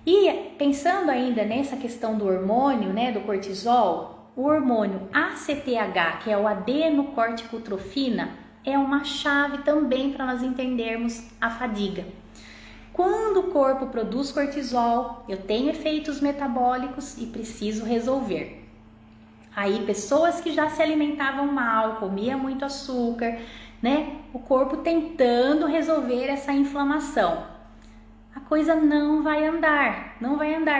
E pensando ainda nessa questão do hormônio, né, do cortisol, o hormônio ACTH, que é o adenocorticotrofina, é uma chave também para nós entendermos a fadiga. Quando o corpo produz cortisol, eu tenho efeitos metabólicos e preciso resolver. Aí pessoas que já se alimentavam mal, comiam muito açúcar, né, o corpo tentando resolver essa inflamação. A coisa não vai andar,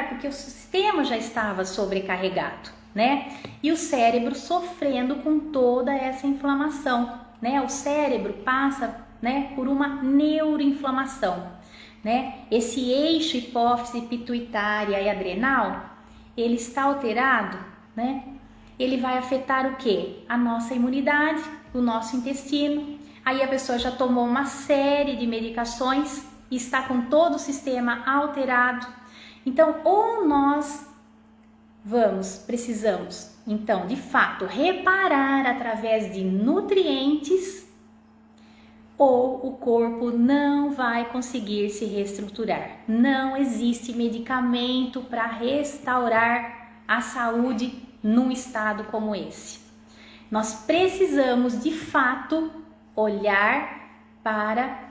porque o sistema já estava sobrecarregado, né? E o cérebro sofrendo com toda essa inflamação, né? O cérebro passa, né, por uma neuroinflamação, né? Esse eixo hipófise, pituitária e adrenal, ele está alterado, né? Ele vai afetar o quê? A nossa imunidade, o nosso intestino. Aí a pessoa já tomou uma série de medicações, está com todo o sistema alterado. Então, ou nós precisamos, então, de fato, reparar através de nutrientes, ou o corpo não vai conseguir se reestruturar. Não existe medicamento para restaurar a saúde num estado como esse. Nós precisamos, de fato, olhar para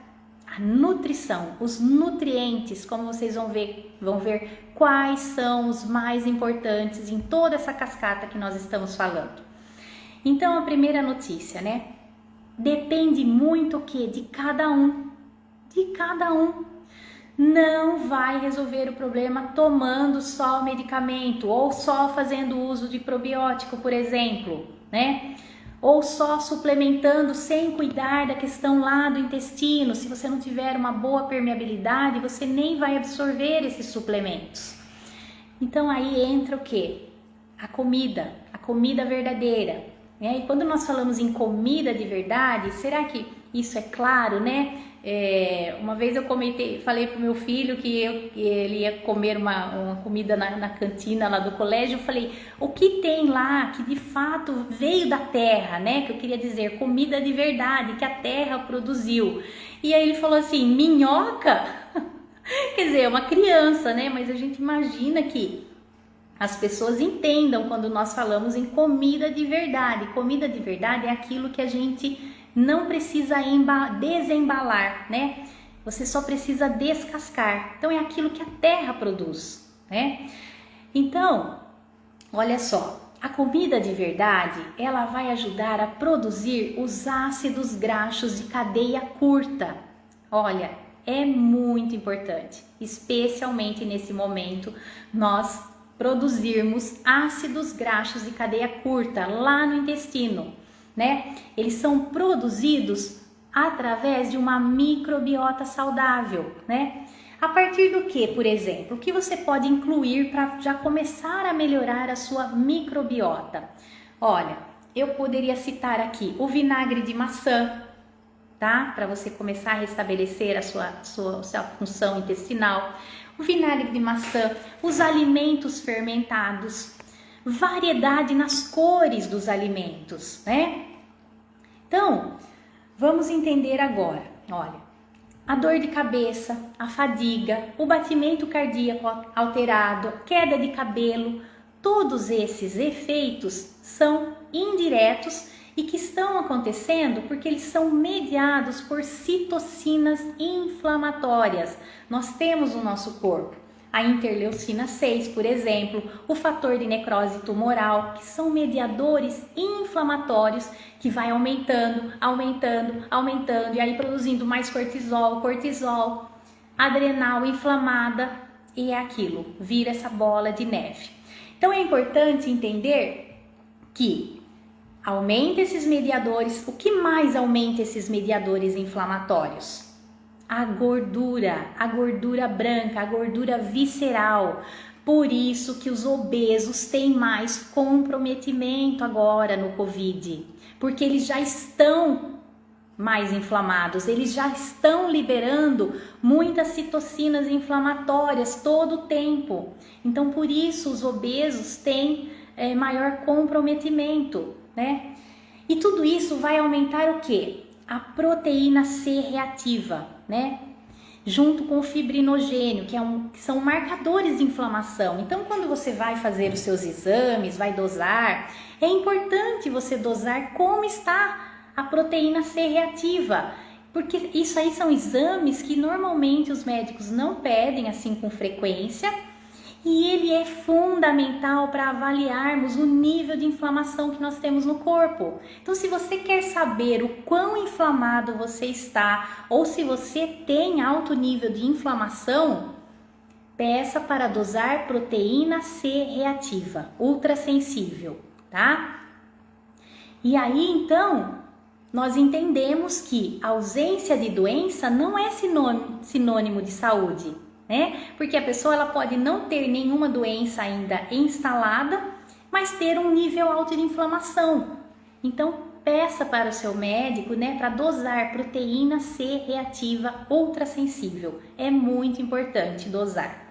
a nutrição, os nutrientes, como vocês vão ver quais são os mais importantes em toda essa cascata que nós estamos falando. Então, a primeira notícia, né? Depende muito o que? De cada um. Não vai resolver o problema tomando só o medicamento ou só fazendo uso de probiótico, por exemplo, né? Ou só suplementando sem cuidar da questão lá do intestino. Se você não tiver uma boa permeabilidade, você nem vai absorver esses suplementos. Então aí entra o quê? A comida verdadeira, né? E quando nós falamos em comida de verdade, será que isso é claro, né? Uma vez eu falei pro meu filho que ele ia comer uma comida na cantina lá do colégio. Eu falei, o que tem lá que de fato veio da terra, né? Que eu queria dizer, comida de verdade, que a terra produziu. E aí ele falou assim, minhoca? Quer dizer, é uma criança, né? Mas a gente imagina que as pessoas entendam quando nós falamos em comida de verdade. Comida de verdade é aquilo que a gente não precisa desembalar, né? Você só precisa descascar. Então é aquilo que a terra produz, né? Então, olha só, a comida de verdade, ela vai ajudar a produzir os ácidos graxos de cadeia curta. Olha, é muito importante, especialmente nesse momento, nós produzirmos ácidos graxos de cadeia curta lá no intestino, né? Eles são produzidos através de uma microbiota saudável, né? A partir do que, por exemplo? O que você pode incluir para já começar a melhorar a sua microbiota? Olha, eu poderia citar aqui o vinagre de maçã, tá? Para você começar a restabelecer a sua função intestinal. O vinagre de maçã, os alimentos fermentados, variedade nas cores dos alimentos, né? Então, vamos entender agora, olha, a dor de cabeça, a fadiga, o batimento cardíaco alterado, queda de cabelo, todos esses efeitos são indiretos e que estão acontecendo porque eles são mediados por citocinas inflamatórias. Nós temos no nosso corpo a interleucina 6, por exemplo, o fator de necrose tumoral, que são mediadores inflamatórios que vai aumentando, e aí produzindo mais cortisol, adrenal inflamada, e é aquilo, vira essa bola de neve. Então é importante entender que aumenta esses mediadores. O que mais aumenta esses mediadores inflamatórios? A gordura branca, a gordura visceral. Por isso que os obesos têm mais comprometimento agora no Covid, porque eles já estão mais inflamados, eles já estão liberando muitas citocinas inflamatórias todo o tempo. Então, por isso os obesos têm maior comprometimento, né? E tudo isso vai aumentar o quê? A proteína C reativa, né? Junto com o fibrinogênio, que são marcadores de inflamação. Então, quando você vai fazer os seus exames, vai dosar, é importante você dosar como está a proteína C reativa, porque isso aí são exames que normalmente os médicos não pedem assim com frequência, e ele é fundamental para avaliarmos o nível de inflamação que nós temos no corpo. Então, se você quer saber o quão inflamado você está, ou se você tem alto nível de inflamação, peça para dosar proteína C reativa, ultrassensível, tá? E aí, então, nós entendemos que a ausência de doença não é sinônimo de saúde, né? Porque a pessoa ela pode não ter nenhuma doença ainda instalada, mas ter um nível alto de inflamação. Então, peça para o seu médico, né, para dosar proteína C reativa ultrassensível. É muito importante dosar.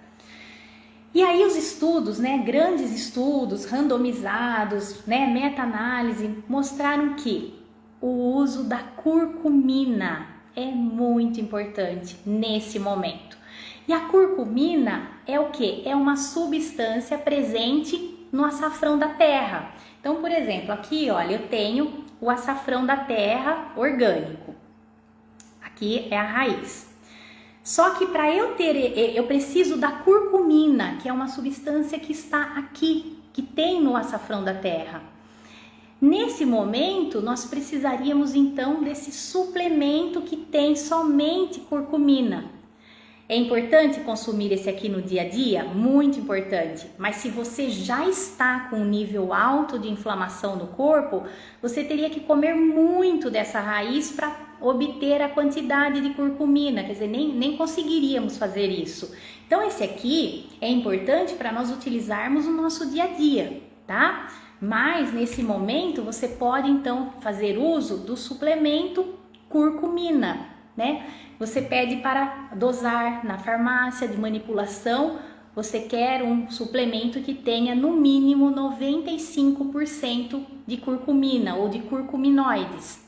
E aí os estudos, né, grandes estudos randomizados, né, meta-análise, mostraram que o uso da curcumina é muito importante nesse momento. E a curcumina é o que? É uma substância presente no açafrão da terra. Então, por exemplo, aqui, olha, eu tenho o açafrão da terra orgânico. Aqui é a raiz. Só que para eu preciso da curcumina, que é uma substância que está aqui, que tem no açafrão da terra. Nesse momento, nós precisaríamos então desse suplemento que tem somente curcumina. É importante consumir esse aqui no dia a dia? Muito importante. Mas se você já está com um nível alto de inflamação no corpo, você teria que comer muito dessa raiz para obter a quantidade de curcumina. Quer dizer, nem conseguiríamos fazer isso. Então, esse aqui é importante para nós utilizarmos no nosso dia a dia, tá? Mas, nesse momento, você pode, então, fazer uso do suplemento curcumina, né? Você pede para dosar na farmácia de manipulação, você quer um suplemento que tenha no mínimo 95% de curcumina ou de curcuminoides.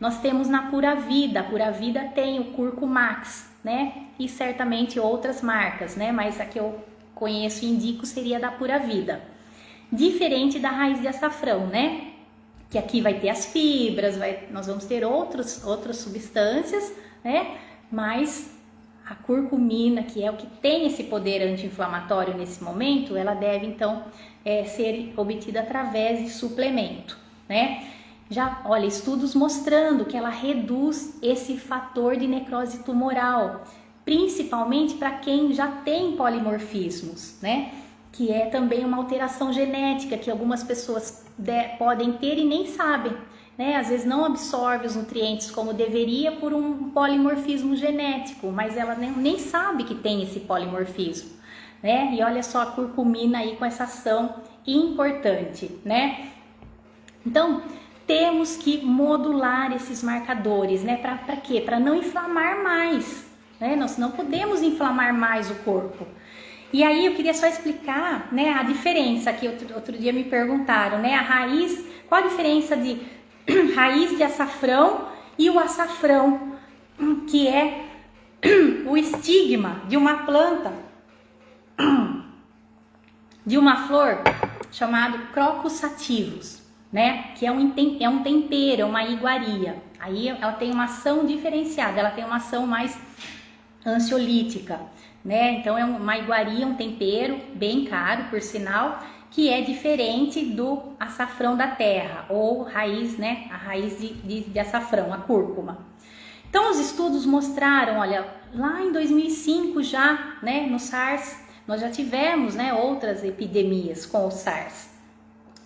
Nós temos na Pura Vida, a Pura Vida tem o Curcumax, né? E certamente outras marcas, né? Mas a que eu conheço e indico seria da Pura Vida. Diferente da raiz de açafrão, né? Que aqui vai ter as fibras, nós vamos ter outras substâncias, né? Mas a curcumina, que é o que tem esse poder anti-inflamatório nesse momento, ela deve então ser obtida através de suplemento, né? Já, olha, estudos mostrando que ela reduz esse fator de necrose tumoral, principalmente para quem já tem polimorfismos, né? Que é também uma alteração genética que algumas pessoas podem ter e nem sabem, né? Às vezes não absorve os nutrientes como deveria por um polimorfismo genético, mas ela nem sabe que tem esse polimorfismo, né? E olha só a curcumina aí com essa ação importante, né? Então, temos que modular esses marcadores, né? Para quê? Para não inflamar mais, né? Nós não podemos inflamar mais o corpo. E aí eu queria só explicar, né, a diferença que outro dia me perguntaram, né? A raiz, qual a diferença de raiz de açafrão e o açafrão, que é o estigma de uma planta, de uma flor chamado Crocus sativus, né? Que é um tempero, uma iguaria. Aí ela tem uma ação diferenciada, ela tem uma ação mais ansiolítica, né? Então é uma iguaria, um tempero bem caro, por sinal, que é diferente do açafrão da terra ou raiz, né? A raiz de açafrão, a cúrcuma. Então os estudos mostraram, olha, lá em 2005 já, né? No SARS, nós já tivemos, né? Outras epidemias com o SARS,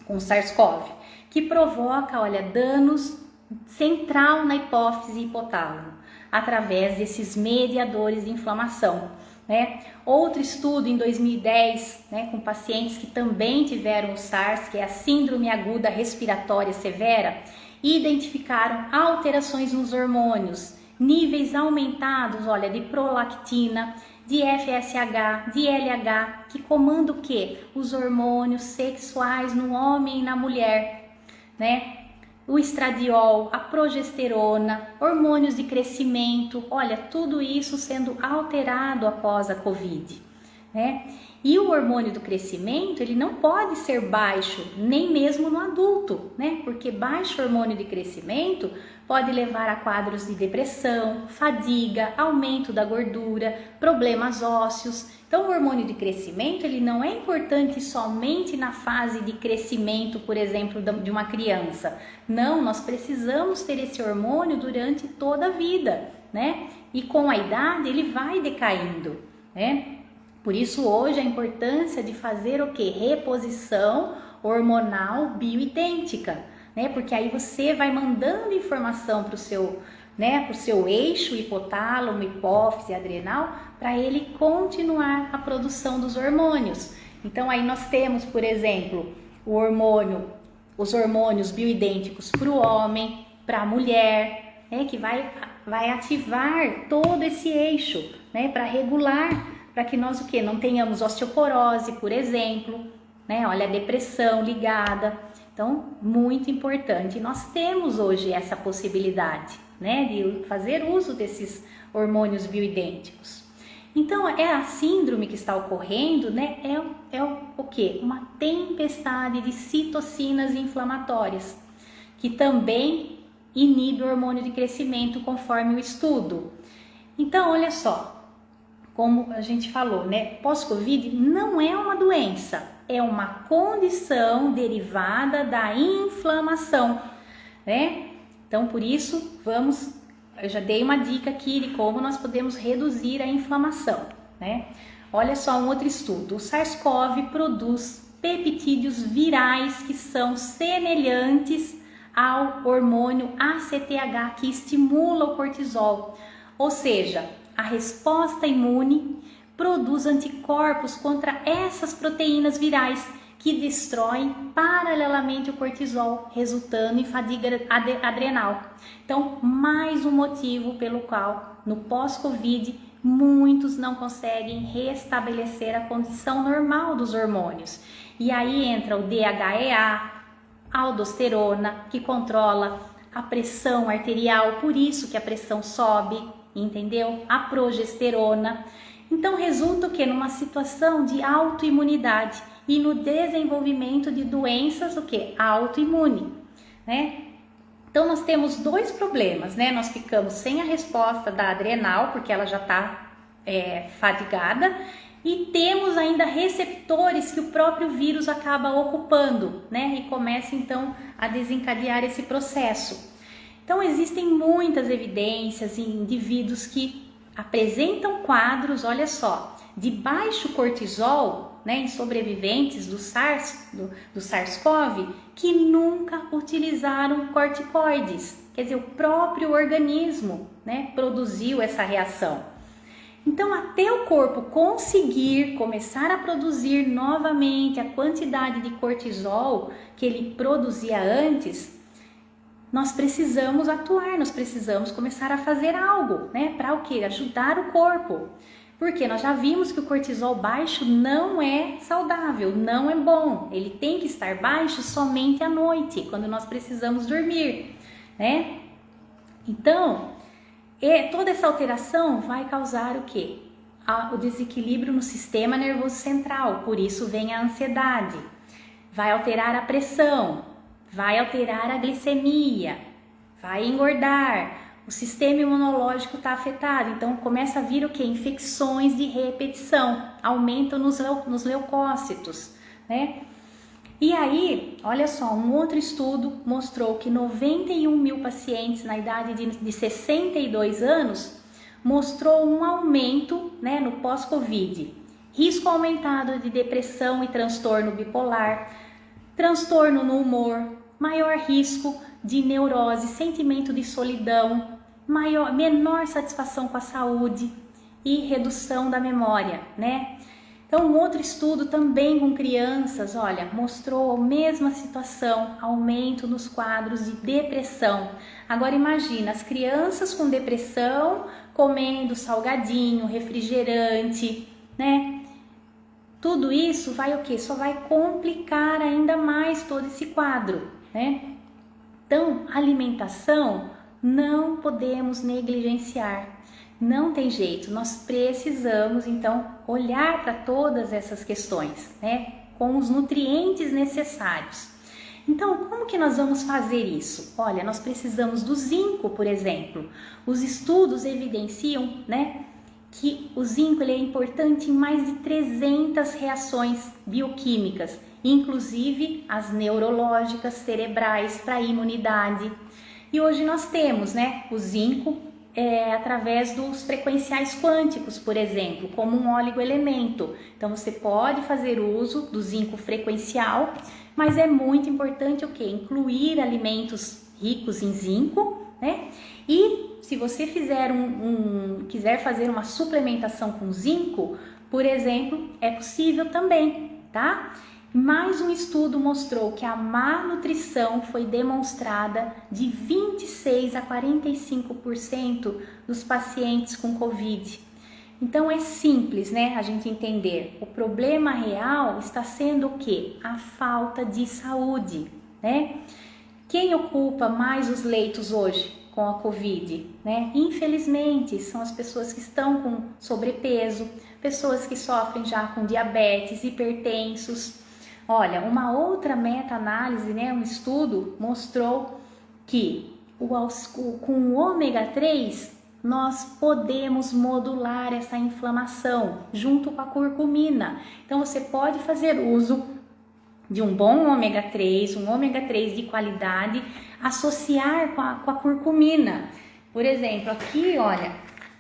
com o SARS-CoV, que provoca, olha, danos central na hipófise e hipotálamo, através desses mediadores de inflamação, né? Outro estudo em 2010, né, com pacientes que também tiveram o SARS, que é a síndrome aguda respiratória severa, identificaram alterações nos hormônios, níveis aumentados, olha, de prolactina, de FSH, de LH, que comanda o quê? Os hormônios sexuais no homem e na mulher, né? O estradiol, a progesterona, hormônios de crescimento, olha, tudo isso sendo alterado após a Covid, né? E o hormônio do crescimento, ele não pode ser baixo, nem mesmo no adulto, né? Porque baixo hormônio de crescimento pode levar a quadros de depressão, fadiga, aumento da gordura, problemas ósseos. Então, o hormônio de crescimento, ele não é importante somente na fase de crescimento, por exemplo, de uma criança. Não, nós precisamos ter esse hormônio durante toda a vida, né? E com a idade, ele vai decaindo, né? Por isso, hoje, a importância de fazer o quê? Reposição hormonal bioidêntica, né? Porque aí você vai mandando informação para o seu, né, pro seu eixo hipotálamo, hipófise, adrenal, para ele continuar a produção dos hormônios. Então, aí nós temos, por exemplo, os hormônios bioidênticos para o homem, para a mulher, né, que vai ativar todo esse eixo, né, para regular, para que nós o quê? Não tenhamos osteoporose, por exemplo, né? Olha, a depressão ligada. Então, muito importante. Nós temos hoje essa possibilidade, né, de fazer uso desses hormônios bioidênticos. Então, a síndrome que está ocorrendo, né, é o quê? Uma tempestade de citocinas inflamatórias, que também inibe o hormônio de crescimento, conforme o estudo. Então, olha só, como a gente falou, né? Pós-Covid não é uma doença, é uma condição derivada da inflamação, né? Então, por isso, eu já dei uma dica aqui de como nós podemos reduzir a inflamação, né? Olha só um outro estudo. O SARS-CoV produz peptídeos virais que são semelhantes ao hormônio ACTH, que estimula o cortisol, ou seja, a resposta imune produz anticorpos contra essas proteínas virais que destroem paralelamente o cortisol, resultando em fadiga adrenal. Então, mais um motivo pelo qual no pós-Covid muitos não conseguem restabelecer a condição normal dos hormônios. E aí entra o DHEA, a aldosterona, que controla a pressão arterial, por isso que a pressão sobe, entendeu? A progesterona. Então resulta o quê? Numa situação de autoimunidade e no desenvolvimento de doenças o quê? Autoimune, né? Então nós temos dois problemas, né? Nós ficamos sem a resposta da adrenal, porque ela já está fadigada, e temos ainda receptores que o próprio vírus acaba ocupando, né? E começa então a desencadear esse processo. Então existem muitas evidências em indivíduos que apresentam quadros, olha só, de baixo cortisol, né, em sobreviventes do SARS-CoV, que nunca utilizaram corticoides. Quer dizer, o próprio organismo, né, produziu essa reação. Então, até o corpo conseguir começar a produzir novamente a quantidade de cortisol que ele produzia antes, nós precisamos atuar, nós precisamos começar a fazer algo, né? Para o quê? Ajudar o corpo. Porque nós já vimos que o cortisol baixo não é saudável, não é bom. Ele tem que estar baixo somente à noite, quando nós precisamos dormir, né? Então, toda essa alteração vai causar o quê? O desequilíbrio no sistema nervoso central, por isso vem a ansiedade. Vai alterar a pressão, vai alterar a glicemia, vai engordar, o sistema imunológico está afetado, então começa a vir o quê? Infecções de repetição, aumentam nos leucócitos, né? E aí, olha só, um outro estudo mostrou que 91 mil pacientes na idade de 62 anos mostrou um aumento, né, no pós-Covid. Risco aumentado de depressão e transtorno bipolar, transtorno no humor, maior risco de neurose, sentimento de solidão, menor satisfação com a saúde e redução da memória, né? Então, um outro estudo também com crianças, olha, mostrou a mesma situação, aumento nos quadros de depressão. Agora imagina, as crianças com depressão comendo salgadinho, refrigerante, né? Tudo isso vai o quê? Só vai complicar ainda mais todo esse quadro, né? Então, alimentação não podemos negligenciar. Não tem jeito, nós precisamos então olhar para todas essas questões, né, com os nutrientes necessários. Então, como que nós vamos fazer isso? Olha, nós precisamos do zinco, por exemplo. Os estudos evidenciam, né, que o zinco ele é importante em mais de 300 reações bioquímicas, inclusive as neurológicas, cerebrais, para a imunidade. E hoje nós temos, né, o zinco através dos frequenciais quânticos, por exemplo, como um oligoelemento. Então você pode fazer uso do zinco frequencial, mas é muito importante o quê? Incluir alimentos ricos em zinco, né? E se você quiser fazer uma suplementação com zinco, por exemplo, é possível também, tá? Mais um estudo mostrou que a má nutrição foi demonstrada de 26 a 45% dos pacientes com Covid. Então é simples, né, a gente entender. O problema real está sendo o quê? A falta de saúde, né? Quem ocupa mais os leitos hoje com a Covid, né? Infelizmente, são as pessoas que estão com sobrepeso, pessoas que sofrem já com diabetes, hipertensos. Olha, uma outra meta-análise, né, um estudo mostrou que com o ômega 3 nós podemos modular essa inflamação junto com a curcumina. Então você pode fazer uso de um bom ômega 3, um ômega 3 de qualidade, associar com a curcumina. Por exemplo, aqui, olha,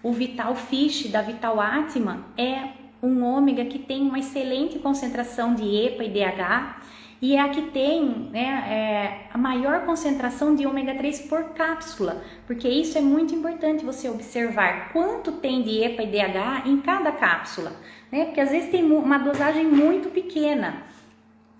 o Vital Fish da Vital Atma é um ômega que tem uma excelente concentração de EPA e DHA e é a que tem, né, a maior concentração de ômega 3 por cápsula, porque isso é muito importante você observar quanto tem de EPA e DHA em cada cápsula, né, porque às vezes tem uma dosagem muito pequena,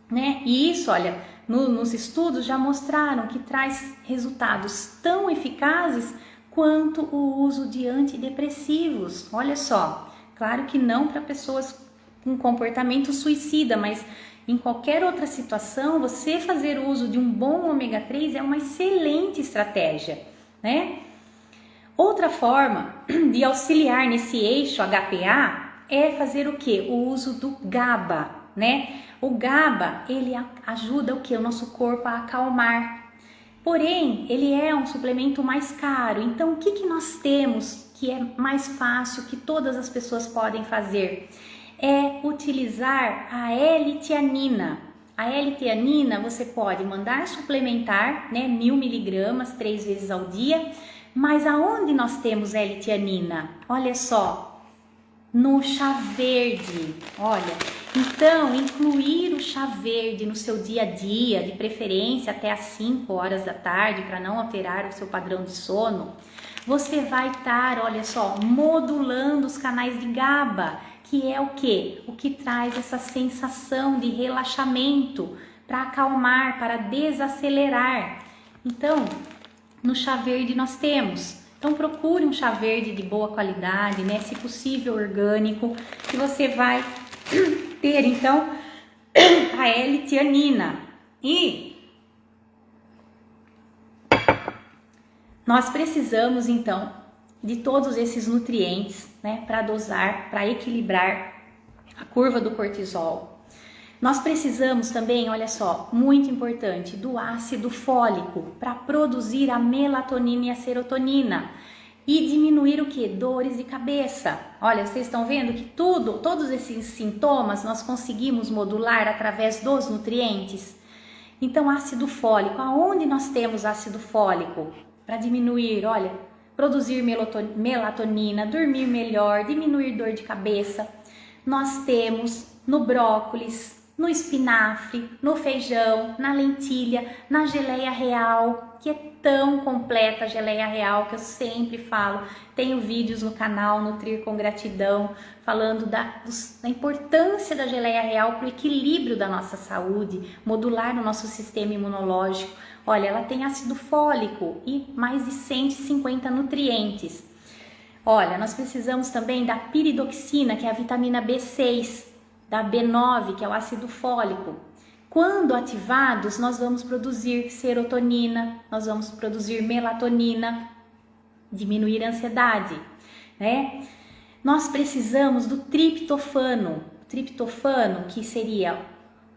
né, e isso, olha, nos estudos já mostraram que traz resultados tão eficazes quanto o uso de antidepressivos, olha só. Claro que não para pessoas com comportamento suicida, mas em qualquer outra situação, você fazer uso de um bom ômega 3 é uma excelente estratégia, né? Outra forma de auxiliar nesse eixo HPA é fazer o que? O uso do GABA, né? O GABA, ele ajuda o que? O nosso corpo a acalmar. Porém, ele é um suplemento mais caro. Então, o que nós temos que é mais fácil, que todas as pessoas podem fazer? É utilizar a L-tianina. A L-tianina você pode mandar suplementar, né? 1000 miligramas 3 vezes ao dia. Mas aonde nós temos L-tianina? Olha só, no chá verde. Olha, então incluir o chá verde no seu dia a dia, de preferência até às 5 horas da tarde, para não alterar o seu padrão de sono, você vai estar, olha só, modulando os canais de GABA, que é o que? O que traz essa sensação de relaxamento, para acalmar, para desacelerar. Então, no chá verde nós temos. Então procure um chá verde de boa qualidade, né? Se possível orgânico, que você vai ter então a L-tianina. E nós precisamos então de todos esses nutrientes, né? Para dosar, para equilibrar a curva do cortisol. Nós precisamos também, olha só, muito importante, do ácido fólico para produzir a melatonina e a serotonina e diminuir o que? Dores de cabeça. Olha, vocês estão vendo que todos esses sintomas nós conseguimos modular através dos nutrientes. Então, ácido fólico, aonde nós temos ácido fólico? Para diminuir, olha, produzir melatonina, dormir melhor, diminuir dor de cabeça. Nós temos no brócolis, no espinafre, no feijão, na lentilha, na geleia real, que é tão completa a geleia real que eu sempre falo. Tenho vídeos no canal Nutrir com Gratidão falando da importância da geleia real para o equilíbrio da nossa saúde, modular o nosso sistema imunológico. Olha, ela tem ácido fólico e mais de 150 nutrientes. Olha, nós precisamos também da piridoxina, que é a vitamina B6, da B9, que é o ácido fólico. Quando ativados, nós vamos produzir serotonina, nós vamos produzir melatonina, diminuir a ansiedade, né? Nós precisamos do triptofano. O triptofano, que seria,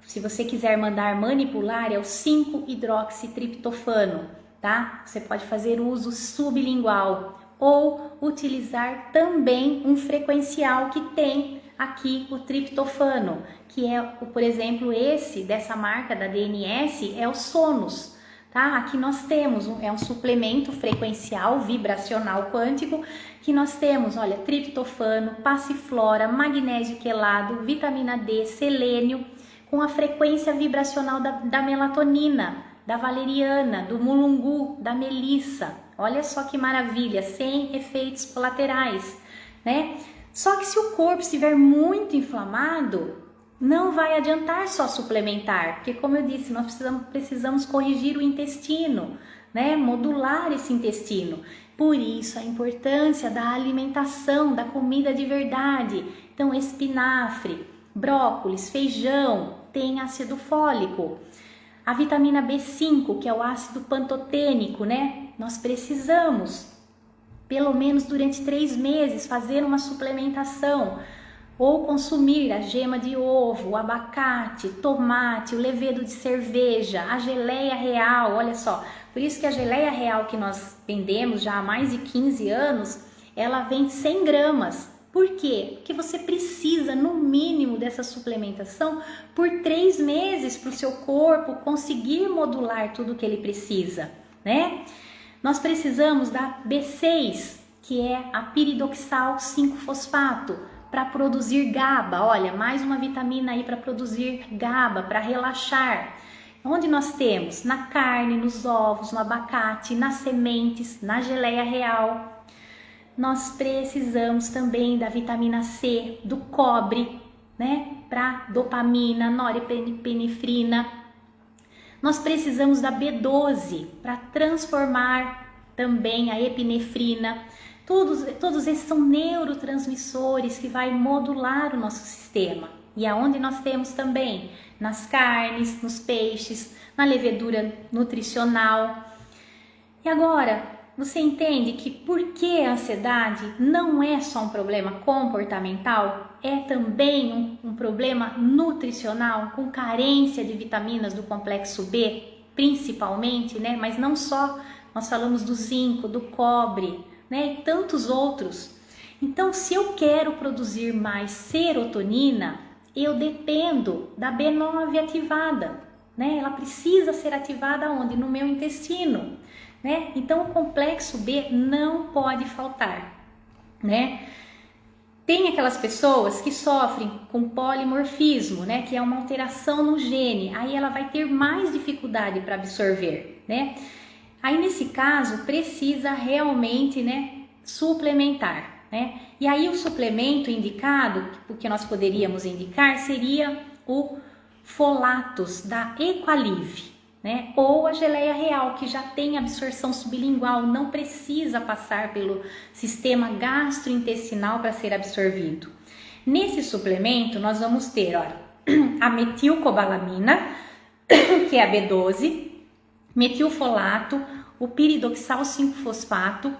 se você quiser mandar manipular, é o 5-hidroxitriptofano, tá? Você pode fazer uso sublingual ou utilizar também um frequencial que tem aqui o triptofano, que é, por exemplo, esse dessa marca da DNS é o Sonus, tá? Aqui nós temos é um suplemento frequencial vibracional quântico que nós temos, olha, triptofano, passiflora, magnésio quelado, vitamina D, selênio, com a frequência vibracional da melatonina, da valeriana, do mulungu, da melissa. Olha só que maravilha, sem efeitos colaterais, né? Só que se o corpo estiver muito inflamado, não vai adiantar só suplementar, porque como eu disse, nós precisamos corrigir o intestino, né? Modular esse intestino. Por isso a importância da alimentação, da comida de verdade. Então espinafre, brócolis, feijão, tem ácido fólico. A vitamina B5, que é o ácido pantotênico, né? Nós precisamos, pelo menos durante 3 meses, fazer uma suplementação ou consumir a gema de ovo, o abacate, tomate, o levedo de cerveja, a geleia real, olha só. Por isso que a geleia real que nós vendemos já há mais de 15 anos, ela vem 100 gramas. Por quê? Porque você precisa, no mínimo, dessa suplementação por 3 meses para o seu corpo conseguir modular tudo que ele precisa, né? Nós precisamos da B6, que é a piridoxal 5-fosfato, para produzir GABA. Olha, mais uma vitamina aí para produzir GABA, para relaxar. Onde nós temos? Na carne, nos ovos, no abacate, nas sementes, na geleia real. Nós precisamos também da vitamina C, do cobre, né? Para dopamina, norepinefrina. Nós precisamos da B12 para transformar também a epinefrina. Todos esses são neurotransmissores que vai modular o nosso sistema. E aonde nós temos também? Nas carnes, nos peixes, na levedura nutricional. E agora, você entende que porque a ansiedade não é só um problema comportamental, é também um problema nutricional, com carência de vitaminas do complexo B, principalmente, né? Mas não só, nós falamos do zinco, do cobre, né? E tantos outros. Então, se eu quero produzir mais serotonina, eu dependo da B9 ativada, né? Ela precisa ser ativada onde? No meu intestino, né? Então, o complexo B não pode faltar, né? Tem aquelas pessoas que sofrem com polimorfismo, né? Que é uma alteração no gene, aí ela vai ter mais dificuldade para absorver, né? Aí, nesse caso, precisa realmente, né, suplementar, né? E aí o suplemento indicado, o que nós poderíamos indicar, seria o Folatos da Equalive, né? Ou a geleia real, que já tem absorção sublingual, não precisa passar pelo sistema gastrointestinal para ser absorvido. Nesse suplemento nós vamos ter, olha, a metilcobalamina, que é a B12, metilfolato, o piridoxal 5-fosfato.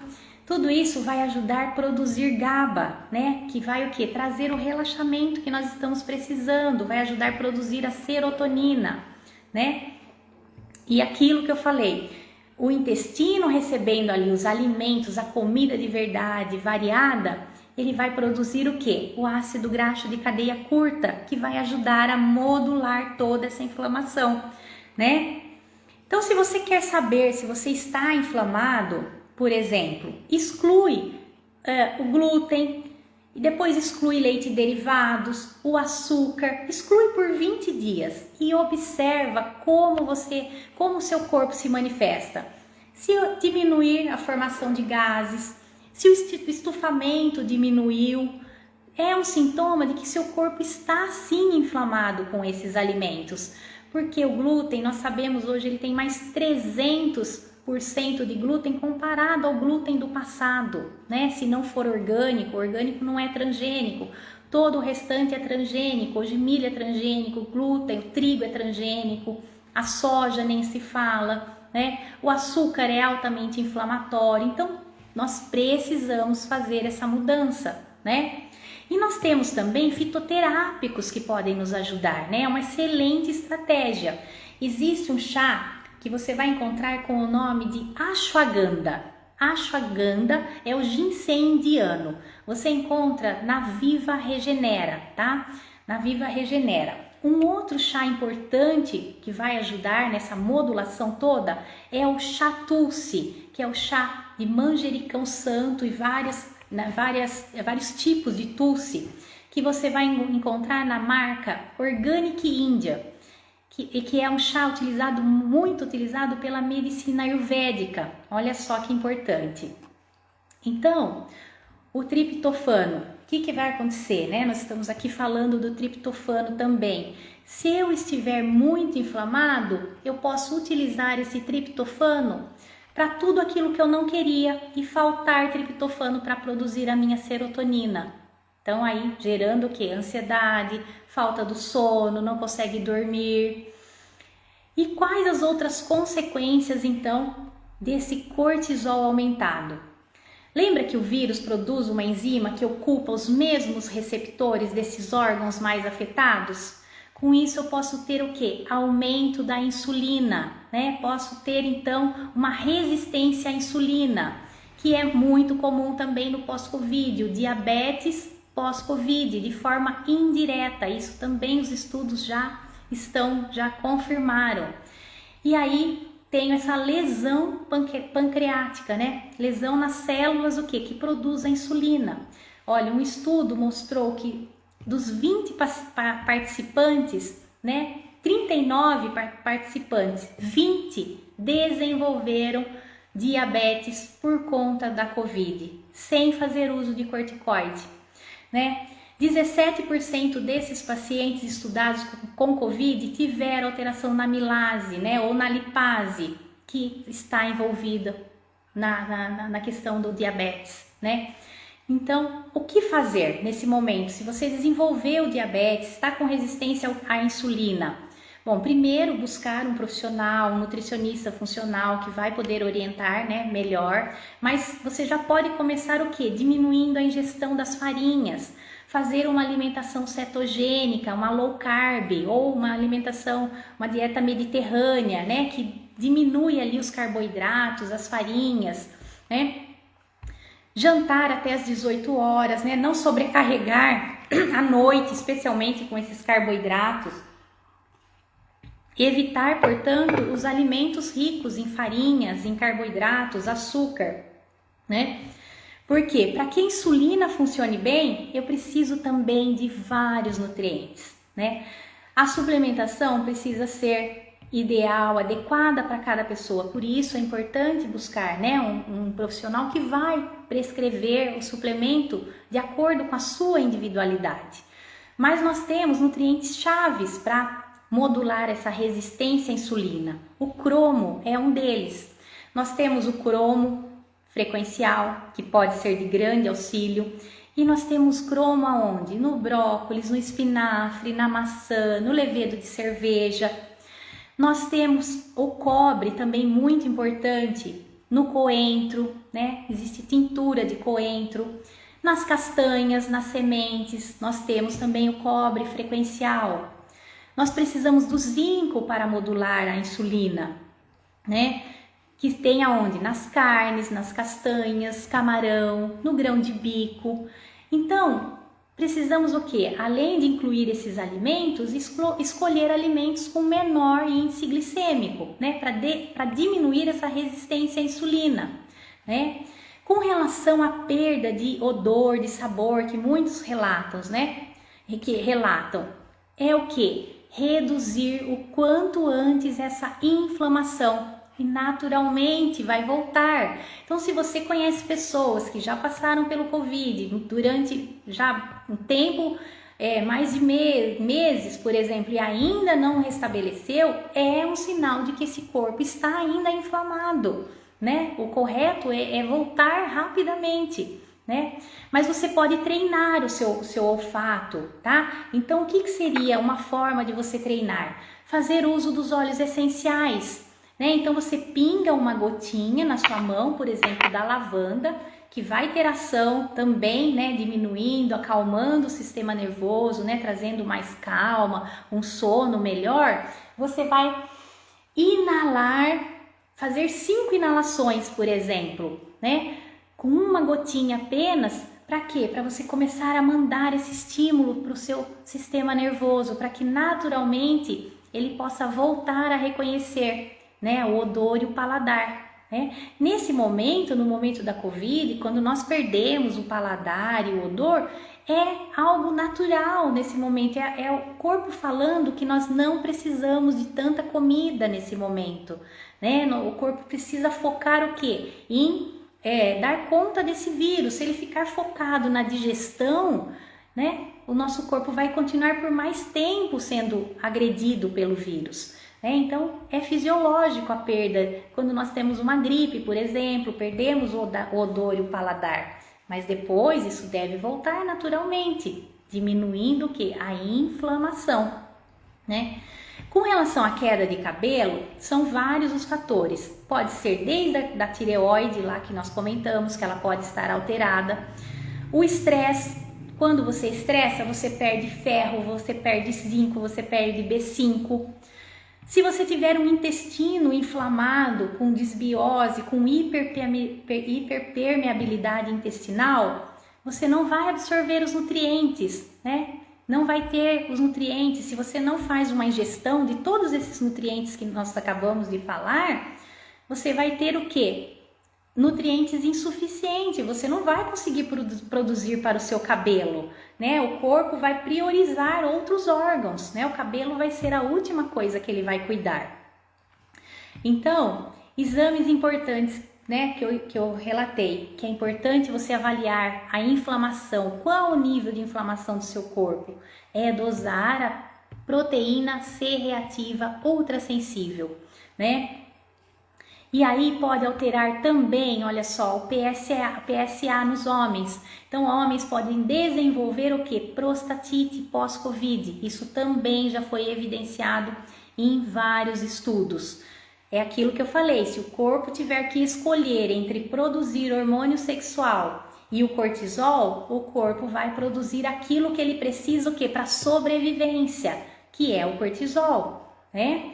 Tudo isso vai ajudar a produzir GABA, né? Que vai o quê? Trazer o relaxamento que nós estamos precisando, vai ajudar a produzir a serotonina, né? E aquilo que eu falei, o intestino recebendo ali os alimentos, a comida de verdade variada, ele vai produzir o quê? O ácido graxo de cadeia curta, que vai ajudar a modular toda essa inflamação, né? Então, se você quer saber se você está inflamado, por exemplo, exclui o glúten e depois exclui leite e derivados, o açúcar, exclui por 20 dias e observa como o seu corpo se manifesta. Se diminuir a formação de gases, se o estufamento diminuiu, é um sintoma de que seu corpo está sim inflamado com esses alimentos. Porque o glúten, nós sabemos hoje, ele tem mais 300% de glúten comparado ao glúten do passado, né? Se não for orgânico, orgânico não é transgênico, todo o restante é transgênico. Hoje milho é transgênico, glúten, o trigo é transgênico, a soja nem se fala, né? O açúcar é altamente inflamatório, então nós precisamos fazer essa mudança, né? E nós temos também fitoterápicos que podem nos ajudar, né? É uma excelente estratégia. Existe um chá que você vai encontrar com o nome de ashwagandha. Ashwagandha é o ginseng indiano. Você encontra na Viva Regenera, tá? Na Viva Regenera. Um outro chá importante que vai ajudar nessa modulação toda é o chá Tulsi, que é o chá de manjericão santo e vários tipos de Tulsi, que você vai encontrar na marca Organic India, que é um chá muito utilizado pela medicina ayurvédica. Olha só que importante. Então, o triptofano, o que vai acontecer, né? Nós estamos aqui falando do triptofano também. Se eu estiver muito inflamado, eu posso utilizar esse triptofano para tudo aquilo que eu não queria e faltar triptofano para produzir a minha serotonina. Então aí gerando o que? Ansiedade, falta do sono, não consegue dormir. E quais as outras consequências então desse cortisol aumentado? Lembra que o vírus produz uma enzima que ocupa os mesmos receptores desses órgãos mais afetados? Com isso eu posso ter o que? Aumento da insulina, né? Posso ter então uma resistência à insulina, que é muito comum também no pós-Covid, o diabetes pós-Covid, de forma indireta. Isso também os estudos já confirmaram. E aí tenho essa lesão pancreática, né? Lesão nas células o quê? Que produz a insulina. Olha, um estudo mostrou que dos 20 participantes, né, 39 participantes, 20 desenvolveram diabetes por conta da Covid, sem fazer uso de corticoide, né? 17% desses pacientes estudados com Covid tiveram alteração na amilase, né, ou na lipase, que está envolvida na questão do diabetes, né? Então, o que fazer nesse momento? Se você desenvolveu diabetes, está com resistência à insulina, Bom, primeiro buscar um profissional, um nutricionista funcional que vai poder orientar, né, melhor, mas você já pode começar o quê? Diminuindo a ingestão das farinhas, fazer uma alimentação cetogênica, uma low carb ou uma alimentação, uma dieta mediterrânea, né, que diminui ali os carboidratos, as farinhas, né? Jantar até as 18 horas, né? Não sobrecarregar à noite, especialmente com esses carboidratos. Evitar, portanto, os alimentos ricos em farinhas, em carboidratos, açúcar, né? Porque para que a insulina funcione bem, eu preciso também de vários nutrientes, né? A suplementação precisa ser ideal, adequada para cada pessoa. Por isso é importante buscar, né, um profissional que vai prescrever o suplemento de acordo com a sua individualidade. Mas nós temos nutrientes chaves para modular essa resistência à insulina. O cromo é um deles. Nós temos o cromo frequencial, que pode ser de grande auxílio, e nós temos cromo aonde? No brócolis, no espinafre, na maçã, no levedo de cerveja. Nós temos o cobre, também muito importante, no coentro, né? Existe tintura de coentro. Nas castanhas, nas sementes, nós temos também o cobre frequencial. Nós precisamos do zinco para modular a insulina, né? Que tem aonde? Nas carnes, nas castanhas, camarão, no grão de bico. Então, precisamos o quê? Além de incluir esses alimentos, escolher alimentos com menor índice glicêmico, né? Para diminuir essa resistência à insulina, né? Com relação à perda de odor, de sabor, que muitos relatam, né? É o quê? Reduzir o quanto antes essa inflamação. E naturalmente vai voltar. Então, se você conhece pessoas que já passaram pelo Covid durante já um tempo, mais de meses, por exemplo, e ainda não restabeleceu, é um sinal de que esse corpo está ainda inflamado, né? O correto é voltar rapidamente, né? Mas você pode treinar o seu olfato, tá? Então, o que seria uma forma de você treinar? Fazer uso dos óleos essenciais. Né? Então você pinga uma gotinha na sua mão, por exemplo, da lavanda, que vai ter ação também, né, diminuindo, acalmando o sistema nervoso, né, trazendo mais calma, um sono melhor. Você vai inalar, fazer 5 inalações, por exemplo, né, com uma gotinha apenas. Para quê? Para você começar a mandar esse estímulo para o seu sistema nervoso, para que naturalmente ele possa voltar a reconhecer, né, o odor e o paladar, né? Nesse momento, no momento da Covid, quando nós perdemos o paladar e o odor, é algo natural nesse momento, é o corpo falando que nós não precisamos de tanta comida nesse momento, né? O corpo precisa focar o quê? Em dar conta desse vírus. Se ele ficar focado na digestão, né, o nosso corpo vai continuar por mais tempo sendo agredido pelo vírus. Então, é fisiológico a perda. Quando nós temos uma gripe, por exemplo, perdemos o odor e o paladar. Mas depois isso deve voltar naturalmente, diminuindo o quê? A inflamação, né? Com relação à queda de cabelo, são vários os fatores. Pode ser desde a tireoide, lá que nós comentamos, que ela pode estar alterada. O estresse, quando você estressa, você perde ferro, você perde zinco, você perde B5. Se você tiver um intestino inflamado, com desbiose, com hiperpermeabilidade intestinal, você não vai absorver os nutrientes, né? Não vai ter os nutrientes. Se você não faz uma ingestão de todos esses nutrientes que nós acabamos de falar, você vai ter o quê? Nutrientes insuficientes, você não vai conseguir produzir para o seu cabelo, né? O corpo vai priorizar outros órgãos, né? O cabelo vai ser a última coisa que ele vai cuidar. Então, exames importantes, né, que eu relatei, que é importante você avaliar a inflamação, qual o nível de inflamação do seu corpo, dosar a proteína C reativa ultrassensível, né? E aí pode alterar também, olha só, o PSA nos homens. Então, homens podem desenvolver o quê? Prostatite pós-Covid. Isso também já foi evidenciado em vários estudos. É aquilo que eu falei, se o corpo tiver que escolher entre produzir hormônio sexual e o cortisol, o corpo vai produzir aquilo que ele precisa, o quê? Para sobrevivência, que é o cortisol, né?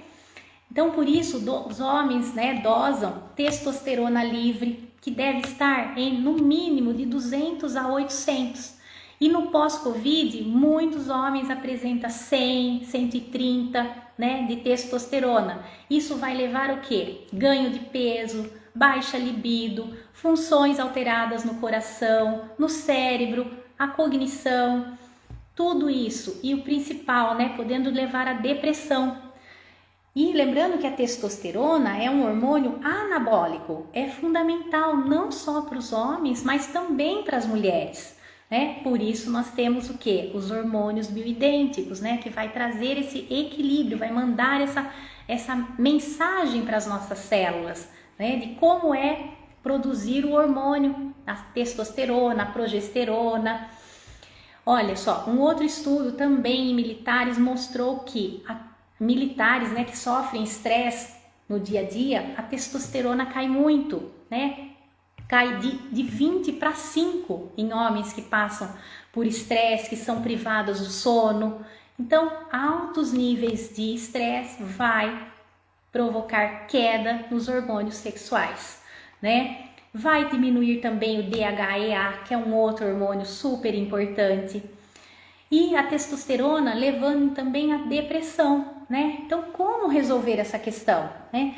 Então, por isso, os homens, né, dosam testosterona livre, que deve estar em no mínimo de 200 a 800. E no pós-Covid, muitos homens apresentam 100, 130, né, de testosterona. Isso vai levar o quê? Ganho de peso, baixa libido, funções alteradas no coração, no cérebro, a cognição, tudo isso. E o principal, né, podendo levar à depressão. E lembrando que a testosterona é um hormônio anabólico, é fundamental não só para os homens, mas também para as mulheres, né? Por isso nós temos o que? Os hormônios bioidênticos, né? Que vai trazer esse equilíbrio, vai mandar essa mensagem para as nossas células, né? De como é produzir o hormônio, a testosterona, a progesterona. Olha só, um outro estudo também em militares mostrou que militares, né, que sofrem estresse no dia a dia, a testosterona cai muito, né? Cai de 20 para 5 em homens que passam por estresse, que são privados do sono. Então, altos níveis de estresse vai provocar queda nos hormônios sexuais, né? Vai diminuir também o DHEA, que é um outro hormônio super importante. E a testosterona levando também à depressão, né? Então, como resolver essa questão, né?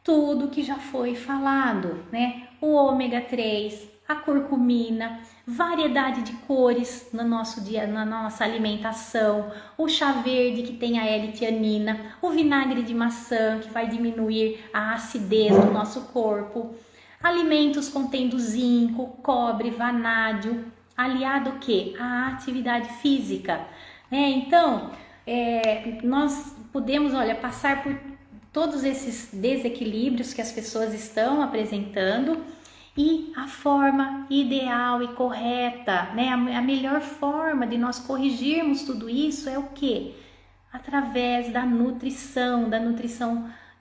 Tudo que já foi falado, né? O ômega 3, a curcumina, variedade de cores no nosso dia, na nossa alimentação, o chá verde que tem a L-tianina, o vinagre de maçã que vai diminuir a acidez do nosso corpo, alimentos contendo zinco, cobre, vanádio, aliado o quê? A atividade física, né? Então, nós podemos, olha, passar por todos esses desequilíbrios que as pessoas estão apresentando e a forma ideal e correta, né? A melhor forma de nós corrigirmos tudo isso é o quê? Através da nutrição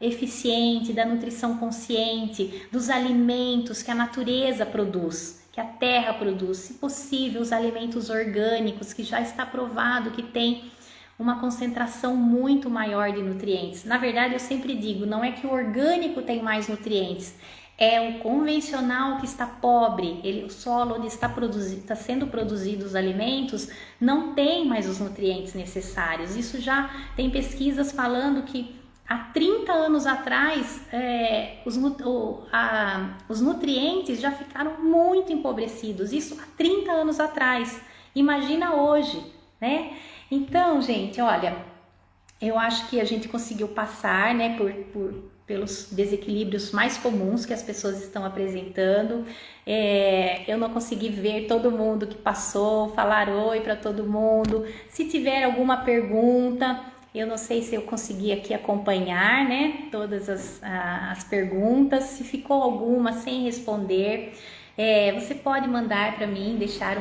eficiente, da nutrição consciente, dos alimentos que a natureza produz, que a terra produz, se possível os alimentos orgânicos, que já está provado que tem uma concentração muito maior de nutrientes. Na verdade, eu sempre digo, não é que o orgânico tem mais nutrientes, é o convencional que está pobre, o solo onde está sendo produzidos os alimentos não tem mais os nutrientes necessários. Isso já tem pesquisas falando que há 30 anos atrás, os nutrientes já ficaram muito empobrecidos, isso há 30 anos atrás, imagina hoje, né? Então, gente, olha, eu acho que a gente conseguiu passar, né, pelos desequilíbrios mais comuns que as pessoas estão apresentando. Eu não consegui ver todo mundo que passou, falar oi para todo mundo. Se tiver alguma pergunta, eu não sei se eu consegui aqui acompanhar, né, todas as perguntas. Se ficou alguma sem responder, você pode mandar para mim, deixar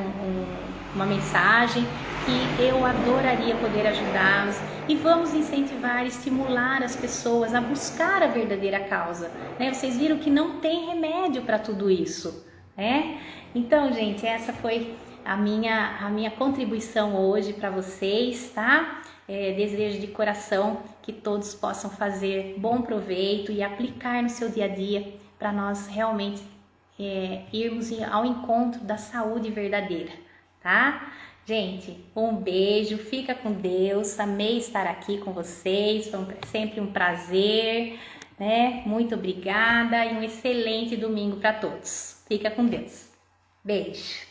uma mensagem, que eu adoraria poder ajudá-los. E vamos incentivar, estimular as pessoas a buscar a verdadeira causa, né? Vocês viram que não tem remédio para tudo isso, né? Então, gente, essa foi a minha contribuição hoje para vocês, tá? Desejo de coração que todos possam fazer bom proveito e aplicar no seu dia a dia para nós realmente irmos ao encontro da saúde verdadeira, tá? Gente, um beijo, fica com Deus, amei estar aqui com vocês, foi sempre um prazer, né? Muito obrigada e um excelente domingo para todos. Fica com Deus. Beijo.